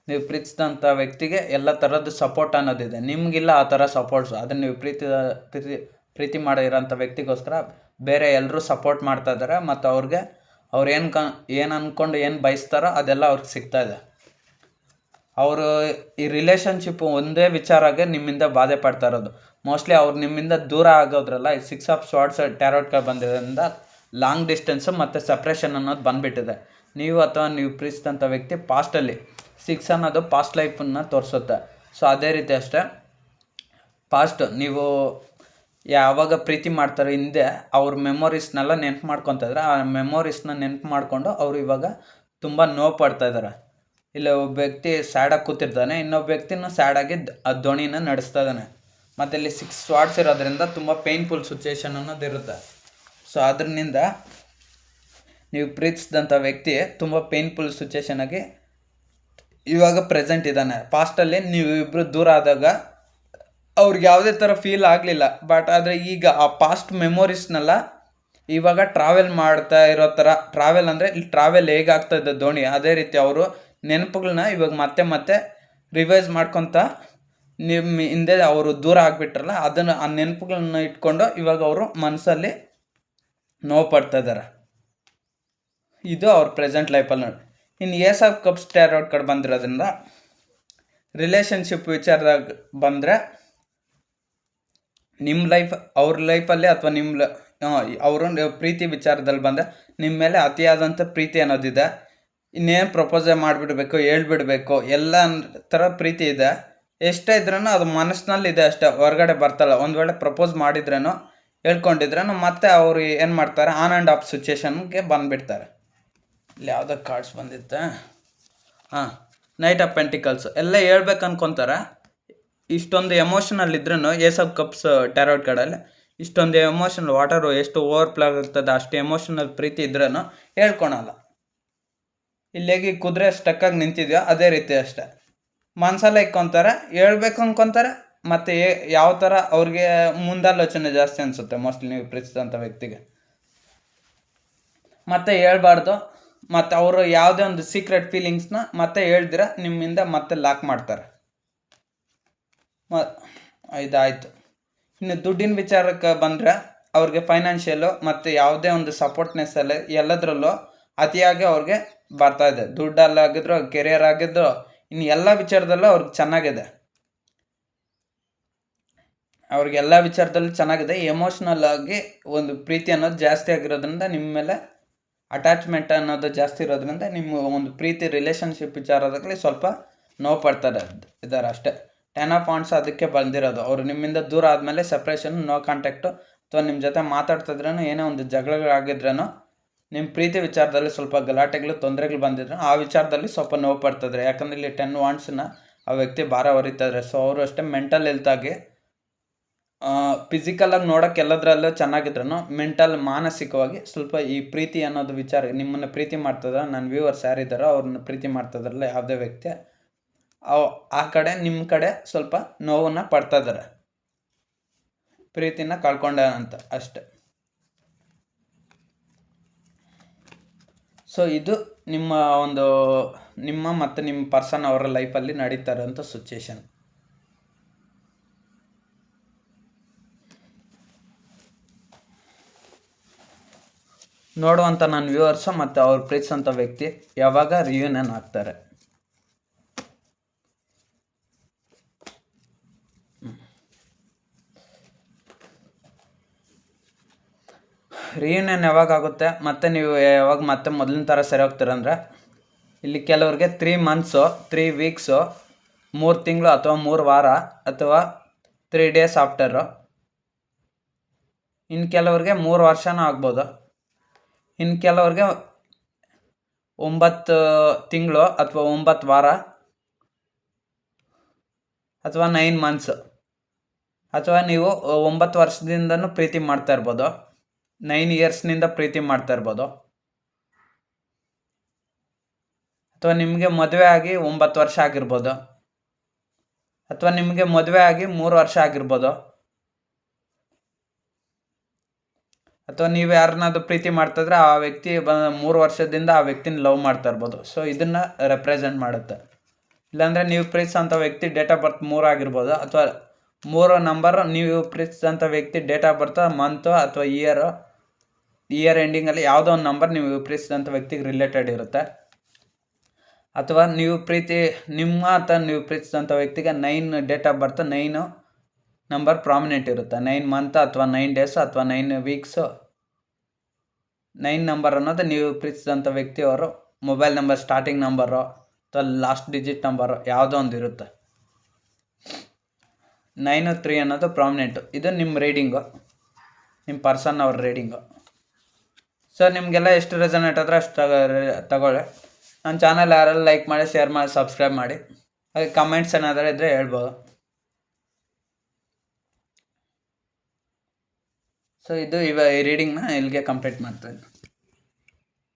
ನೀವು ಪ್ರೀತಿಸಿದಂಥ ವ್ಯಕ್ತಿಗೆ ಎಲ್ಲ ಥರದ್ದು ಸಪೋರ್ಟ್ ಅನ್ನೋದಿದೆ, ನಿಮಗಿಲ್ಲ ಆ ಥರ ಸಪೋರ್ಟ್ಸು. ಅದನ್ನು ನೀವು ಪ್ರೀತಿ ಮಾಡಿರೋಂಥ ವ್ಯಕ್ತಿಗೋಸ್ಕರ ಬೇರೆ ಎಲ್ಲರೂ ಸಪೋರ್ಟ್ ಮಾಡ್ತಾಯಿದ್ದಾರೆ. ಮತ್ತು ಅವ್ರಿಗೆ ಅವ್ರು ಏನು ಅಂದ್ಕೊಂಡು ಏನು ಬಯಸ್ತಾರೋ ಅದೆಲ್ಲ ಅವ್ರಿಗೆ ಸಿಗ್ತಾಯಿದೆ. ಅವರು ಈ ರಿಲೇಷನ್ಶಿಪ್ಪು ಒಂದೇ ವಿಚಾರಕ್ಕೆ ನಿಮ್ಮಿಂದ ಬಾಧೆ ಪಡ್ತಾ ಇರೋದು. ಮೋಸ್ಟ್ಲಿ ಅವ್ರು ನಿಮ್ಮಿಂದ ದೂರ ಆಗೋದ್ರಲ್ಲ, ಈ 6 ಆಫ್ ಸ್ವಾರ್ಡ್ಸ್ ಟ್ಯಾರೋಟ್ ಕಾರ್ಡ್ ಬಂದಿರೋದ್ರಿಂದ ಲಾಂಗ್ ಡಿಸ್ಟೆನ್ಸು ಮತ್ತು ಸಪ್ರೇಷನ್ ಅನ್ನೋದು ಬಂದುಬಿಟ್ಟಿದೆ. ನೀವು ಅಥವಾ ನೀವು ಪ್ರೀತಿಸಿದಂಥ ವ್ಯಕ್ತಿ ಪಾಸ್ಟಲ್ಲಿ 6 ಅನ್ನೋದು ಪಾಸ್ಟ್ ಲೈಫನ್ನು ತೋರಿಸುತ್ತೆ. ಸೊ ಅದೇ ರೀತಿ ಅಷ್ಟೇ, ಪಾಸ್ಟ್ ನೀವು ಯಾವಾಗ ಪ್ರೀತಿ ಮಾಡ್ತಾರೆ ಹಿಂದೆ ಅವ್ರ ಮೆಮೊರೀಸ್ನೆಲ್ಲ ನೆನಪು ಮಾಡ್ಕೊತಿದ್ರೆ, ಆ ಮೆಮೊರೀಸ್ನ ನೆನಪು ಮಾಡಿಕೊಂಡು ಅವರು ಇವಾಗ ತುಂಬ ನೋವು ಪಡ್ತಾಯಿದ್ದಾರೆ. ಇಲ್ಲ ಒಬ್ಬ ವ್ಯಕ್ತಿ ಸ್ಯಾಡಾಗಿ ಕೂತಿರ್ತಾನೆ, ಇನ್ನೊಬ್ಬ ವ್ಯಕ್ತಿನೂ ಸ್ಯಾಡಾಗಿ ಆ ದೋಣಿನ ನಡೆಸ್ತಾ ಇದ್ದಾನೆ. ಮತ್ತು ಇಲ್ಲಿ 6 ಸ್ವಾರ್ಡ್ಸ್ ಇರೋದ್ರಿಂದ ತುಂಬ ಪೇಯ್ನ್ಫುಲ್ ಸಿಚುವೇಶನ್ ಅನ್ನೋದಿರುತ್ತೆ. ಸೊ ಅದರಿಂದ ನೀವು ಪ್ರೀತಿಸಿದಂಥ ವ್ಯಕ್ತಿ ತುಂಬ ಪೇಯ್ನ್ಫುಲ್ ಸಿಚುವೇಶನಾಗಿ ಇವಾಗ ಪ್ರೆಸೆಂಟ್ ಇದ್ದಾನೆ. ಪಾಸ್ಟಲ್ಲಿ ನೀವು ಇಬ್ಬರು ದೂರ ಆದಾಗ ಅವ್ರಿಗೆ ಯಾವುದೇ ಥರ ಫೀಲ್ ಆಗಲಿಲ್ಲ, ಬಟ್ ಆದರೆ ಈಗ ಆ ಪಾಸ್ಟ್ ಮೆಮೊರೀಸ್ನೆಲ್ಲ ಇವಾಗ ಟ್ರಾವೆಲ್ ಮಾಡ್ತಾ ಇರೋ ಥರ, ಟ್ರಾವೆಲ್ ಅಂದರೆ ಇಲ್ಲಿ ಟ್ರಾವೆಲ್ ಹೇಗಾಗ್ತಾಯಿದ್ದ ದೋಣಿ, ಅದೇ ರೀತಿ ಅವರು ನೆನಪುಗಳನ್ನ ಇವಾಗ ಮತ್ತೆ ರಿವೈಸ್ ಮಾಡ್ಕೊತ ನಿಮ್ಮ ಹಿಂದೆ ಅವರು ದೂರ ಆಗಿಬಿಟ್ರಲ್ಲ, ಅದನ್ನು ಆ ನೆನಪುಗಳನ್ನ ಇಟ್ಕೊಂಡು ಇವಾಗ ಅವರು ಮನಸ್ಸಲ್ಲಿ ನೋವು ಪಡ್ತಾ ಇದ್ದಾರೆ. ಇದು ಅವ್ರ ಪ್ರೆಸೆಂಟ್ ಲೈಫಲ್ಲಿ ನೋಡಿ. ಇನ್ನು ace of cups tarot card ಬಂದಿರೋದ್ರಿಂದ ರಿಲೇಷನ್ಶಿಪ್ ವಿಚಾರದಾಗ ಬಂದರೆ ನಿಮ್ಮ ಲೈಫ್ ಅವ್ರ ಲೈಫಲ್ಲಿ ಅಥವಾ ಅವ್ರ ಪ್ರೀತಿ ವಿಚಾರದಲ್ಲಿ ಬಂದರೆ ನಿಮ್ಮ ಮೇಲೆ ಅತಿಯಾದಂಥ ಪ್ರೀತಿ ಅನ್ನೋದಿದೆ. ಇನ್ನೇನು ಪ್ರಪೋಸೇ ಮಾಡಿಬಿಡ್ಬೇಕು, ಹೇಳ್ಬಿಡ್ಬೇಕು ಎಲ್ಲ ಥರ ಪ್ರೀತಿ ಇದೆ. ಎಷ್ಟೇ ಇದ್ರೂ ಅದು ಮನಸ್ಸಿನಲ್ಲಿ ಇದೆ ಅಷ್ಟೇ, ಹೊರಗಡೆ ಬರ್ತಲ್ಲ. ಒಂದು ವೇಳೆ ಪ್ರಪೋಸ್ ಮಾಡಿದ್ರೇನೋ ಹೇಳ್ಕೊಂಡಿದ್ರೇನೋ ಮತ್ತೆ ಅವರು ಏನು ಮಾಡ್ತಾರೆ, ಆನ್ ಆ್ಯಂಡ್ ಆಫ್ ಸಿಚುವೇಶನ್ಗೆ ಬಂದುಬಿಡ್ತಾರೆ. ಇಲ್ಲಿ ಯಾವುದೋ ಕಾರ್ಡ್ಸ್ ಬಂದಿತ್ತೆ. ಹಾಂ, ನೈಟ್ ಆಫ್ ಪೆಂಟಿಕಲ್ಸ್ ಎಲ್ಲ ಹೇಳ್ಬೇಕು ಅನ್ಕೊತಾರೆ. ಇಷ್ಟೊಂದು ಎಮೋಷನಲ್ ಇದ್ರೂ ಏಸ್ ಆಫ್ ಕಪ್ಸ್ ಟ್ಯಾರೋಟ್ ಕಾರ್ಡಲ್ಲಿ ಇಷ್ಟೊಂದು ಎಮೋಷನಲ್, ವಾಟರು ಎಷ್ಟು ಓವರ್ಫ್ಲೋ ಇರ್ತದೆ ಅಷ್ಟು ಎಮೋಷನಲ್ ಪ್ರೀತಿ ಇದ್ರೂ ಹೇಳ್ಕೊಳಲ್ಲ. ಇಲ್ಲೇಗಿ ಕುದುರೆ ಸ್ಟಕ್ಕಾಗಿ ನಿಂತಿದೆಯೋ ಅದೇ ರೀತಿ ಅಷ್ಟೆ, ಮನಸಲ್ಲೇ ಇಕ್ಕೊತಾರೆ, ಹೇಳ್ಬೇಕು ಅನ್ಕೊತಾರೆ. ಮತ್ತು ಯಾವ ಥರ ಅವ್ರಿಗೆ ಮುಂದಾಲೋಚನೆ ಜಾಸ್ತಿ ಅನಿಸುತ್ತೆ ಮೋಸ್ಟ್ಲಿ ನೀವು ಪ್ರೀತಿಸಿದಂಥ ವ್ಯಕ್ತಿಗೆ. ಮತ್ತೆ ಹೇಳ್ಬಾರ್ದು, ಮತ್ತು ಅವರು ಯಾವುದೇ ಒಂದು ಸೀಕ್ರೆಟ್ ಫೀಲಿಂಗ್ಸ್ನ ಮತ್ತೆ ಹೇಳ್ದಿರ ನಿಮ್ಮಿಂದ ಮತ್ತೆ ಲಾಕ್ ಮಾಡ್ತಾರೆ. ಇದಾಯಿತು. ಇನ್ನು ದುಡ್ಡಿನ ವಿಚಾರಕ್ಕೆ ಬಂದರೆ ಅವ್ರಿಗೆ ಫೈನಾನ್ಷಿಯಲು ಮತ್ತು ಯಾವುದೇ ಒಂದು ಸಪೋರ್ಟ್ನೆಸ್ಸಲ್ಲಿ ಎಲ್ಲದರಲ್ಲೂ ಅತಿಯಾಗಿ ಅವ್ರಿಗೆ ಬರ್ತಾಯಿದೆ. ದುಡ್ಡಲ್ಲಾಗಿದ್ರು, ಕೆರಿಯರ್ ಆಗಿದ್ರು, ಇನ್ನು ಎಲ್ಲ ವಿಚಾರದಲ್ಲೂ ಅವ್ರಿಗೆ ಚೆನ್ನಾಗಿದೆ. ಅವ್ರಿಗೆಲ್ಲ ವಿಚಾರದಲ್ಲೂ ಚೆನ್ನಾಗಿದೆ. ಎಮೋಷ್ನಲ್ ಆಗಿ ಒಂದು ಪ್ರೀತಿ ಅನ್ನೋದು ಜಾಸ್ತಿ ಆಗಿರೋದ್ರಿಂದ ನಿಮ್ಮ ಮೇಲೆ ಅಟ್ಯಾಚ್ಮೆಂಟ್ ಅನ್ನೋದು ಜಾಸ್ತಿ ಇರೋದ್ರಿಂದ ನಿಮ್ಮ ಒಂದು ಪ್ರೀತಿ ರಿಲೇಷನ್ಶಿಪ್ ವಿಚಾರದಲ್ಲಿ ಸ್ವಲ್ಪ ನೋವು ಪಡ್ತಾರೆ ಇದ್ದಾರೆ ಅಷ್ಟೇ. 10 ಆಫ್ ವಾಂಡ್ಸ್ ಅದಕ್ಕೆ ಬಂದಿರೋದು. ಅವರು ನಿಮ್ಮಿಂದ ದೂರ ಆದಮೇಲೆ ಸಪ್ರೇಷನ್, ನೋ ಕಾಂಟ್ಯಾಕ್ಟು, ಅಥವಾ ನಿಮ್ಮ ಜೊತೆ ಮಾತಾಡ್ತಿದ್ರೂ ಏನೇ ಒಂದು ಜಗಳಗಳಾಗಿದ್ರೂ ನಿಮ್ಮ ಪ್ರೀತಿ ವಿಚಾರದಲ್ಲಿ ಸ್ವಲ್ಪ ಗಲಾಟೆಗಳು, ತೊಂದರೆಗಳು ಬಂದಿದ್ರು ಆ ವಿಚಾರದಲ್ಲಿ ಸ್ವಲ್ಪ ನೋವು ಪಡ್ತಿದ್ರೆ. ಯಾಕಂದರೆ ಇಲ್ಲಿ 10 ವಾಂಡ್ಸನ್ನ ಆ ವ್ಯಕ್ತಿ ಭಾರ ಹೊರಿತಾರೆ. ಸೊ ಅವರು ಅಷ್ಟೇ ಮೆಂಟಲ್ ಹೆಲ್ತಾಗಿ, ಫಿಸಿಕಲಾಗಿ ನೋಡೋಕೆ ಎಲ್ಲದರಲ್ಲೂ ಚೆನ್ನಾಗಿದ್ರು ಮಾನಸಿಕವಾಗಿ ಸ್ವಲ್ಪ ಈ ಪ್ರೀತಿ ಅನ್ನೋದು ವಿಚಾರ, ನಿಮ್ಮನ್ನು ಪ್ರೀತಿ ಮಾಡ್ತಿದ್ರೆ, ನನ್ನ ವ್ಯೂವರ್ಸ್ ಯಾರಿದ್ದಾರೋ ಅವ್ರನ್ನ ಪ್ರೀತಿ ಮಾಡ್ತಿದ್ರಲ್ಲ ಯಾವುದೇ ವ್ಯಕ್ತಿ, ಆ ಕಡೆ ನಿಮ್ಮ ಕಡೆ ಸ್ವಲ್ಪ ನೋವನ್ನು ಪಡ್ತಾಯಿದ್ದಾರೆ, ಪ್ರೀತಿನ ಕಳ್ಕೊಂಡಂತ ಅಷ್ಟೆ. ಸೊ ಇದು ನಿಮ್ಮ ಮತ್ತು ನಿಮ್ಮ ಪರ್ಸನ್ ಅವರ ಲೈಫಲ್ಲಿ ನಡೀತಾ ಇರೋಂಥ ಸಿಚುವೇಶನ್. ನೋಡುವಂಥ ನನ್ನ ವ್ಯೂವರ್ಸು ಮತ್ತು ಅವ್ರು ಪ್ರೀತಿಸೋಂಥ ವ್ಯಕ್ತಿ ಯಾವಾಗ ರಿಯೂನಿಯನ್ ಆಗ್ತಾರೆ. ರಿಯೂನಿಯನ್ ಯಾವಾಗ ಆಗುತ್ತೆ ಮತ್ತು ನೀವು ಯಾವಾಗ ಮತ್ತೆ ಮೊದಲಿನ ಥರ ಸರಿ ಹೋಗ್ತೀರಂದರೆ, ಇಲ್ಲಿ ಕೆಲವ್ರಿಗೆ 3 ಮಂತ್ಸು, 3 ವೀಕ್ಸು, 3 ತಿಂಗಳು ಅಥವಾ 3 ವಾರ ಅಥವಾ 3 ಡೇಸ್ ಆಫ್ಟರು. ಇನ್ನು ಕೆಲವ್ರಿಗೆ 3 ವರ್ಷನೂ ಆಗ್ಬೋದು. ಇನ್ನು ಕೆಲವ್ರಿಗೆ 9 ತಿಂಗಳು ಅಥವಾ 9 ವಾರ ಅಥವಾ 9 ಮಂತ್ಸು, ಅಥವಾ ನೀವು 9 ವರ್ಷದಿಂದನೂ ಪ್ರೀತಿ ಮಾಡ್ತಾ ಇರ್ಬೋದು, 9 ಇಯರ್ಸ್ನಿಂದ ಪ್ರೀತಿ ಮಾಡ್ತಾ ಇರ್ಬೋದು, ಅಥವಾ ನಿಮಗೆ ಮದುವೆ ಆಗಿ 9 ವರ್ಷ ಆಗಿರ್ಬೋದು, ಅಥವಾ ನಿಮಗೆ ಮದುವೆ ಆಗಿ 3 ವರ್ಷ ಆಗಿರ್ಬೋದು, ಅಥವಾ ನೀವು ಯಾರನ್ನಾದ್ರೂ ಪ್ರೀತಿ ಮಾಡ್ತಿದ್ರೆ ಆ ವ್ಯಕ್ತಿ 3 ವರ್ಷದಿಂದ ಆ ವ್ಯಕ್ತಿನ ಲವ್ ಮಾಡ್ತಾ ಇರ್ಬೋದು. ಸೊ ಇದನ್ನು ರೆಪ್ರೆಸೆಂಟ್ ಮಾಡುತ್ತೆ. ಇಲ್ಲಾಂದರೆ ನೀವು ಪ್ರೀತಿಸೋಂಥ ವ್ಯಕ್ತಿ ಡೇಟ್ ಆಫ್ ಬರ್ತ್ 3 ಆಗಿರ್ಬೋದು, ಅಥವಾ 3 ನಂಬರ್ ನೀವು ಪ್ರೀತಿಸಿದಂಥ ವ್ಯಕ್ತಿ ಡೇಟ್ ಆಫ್ ಬರ್ತ್, ಮಂತು ಅಥವಾ ಇಯರ್ ಎಂಡಿಂಗಲ್ಲಿ ಯಾವುದೋ ಒಂದು ನಂಬರ್ ನೀವು ಪ್ರೀತಿಸಿದಂಥ ವ್ಯಕ್ತಿಗೆ ರಿಲೇಟೆಡ್ ಇರುತ್ತೆ. ಅಥವಾ ನೀವು ಪ್ರೀತಿಸಿದಂಥ ವ್ಯಕ್ತಿಗೆ 9 date of birth, 9 number prominent ಇರುತ್ತೆ. 9 ಮಂತ್ ಅಥವಾ 9 ಡೇಸು ಅಥವಾ 9 ವೀಕ್ಸು. 9 ನಂಬರ್ ಅನ್ನೋದು ನೀವು ಪ್ರೀತಿಸಿದಂಥ ವ್ಯಕ್ತಿಯವರು ಮೊಬೈಲ್ ನಂಬರ್ ಸ್ಟಾರ್ಟಿಂಗ್ ನಂಬರು ಅಥವಾ ಲಾಸ್ಟ್ ಡಿಜಿಟ್ ನಂಬರು ಯಾವುದೋ ಒಂದು ಇರುತ್ತೆ. 9 3 ಅನ್ನೋದು ಪ್ರಾಮಿನೆಂಟು. ಇದು ನಿಮ್ಮ ರೀಡಿಂಗು, ನಿಮ್ಮ ಪರ್ಸನ್ ಅವ್ರ ರೀಡಿಂಗು. ಸೊ ನಿಮಗೆಲ್ಲ ಎಷ್ಟು ರೆಸನೇಟ್ ಆದರೆ ಅಷ್ಟು ತಗೊಳ್ಳಿ. ನನ್ನ ಚಾನಲ್ ಯಾರೆಲ್ಲ ಲೈಕ್ ಮಾಡಿ, ಶೇರ್ ಮಾಡಿ, ಸಬ್ಸ್ಕ್ರೈಬ್ ಮಾಡಿ. ಹಾಗೆ ಕಮೆಂಟ್ಸ್ ಏನಾದರೂ ಇದ್ದರೆ ಹೇಳ್ಬೋದು. ಸೊ ಇದು ಈ ರೀಡಿಂಗ್ನ ಇಲ್ಲಿಗೆ ಕಂಪ್ಲೀಟ್ ಮಾಡ್ತೀನಿ.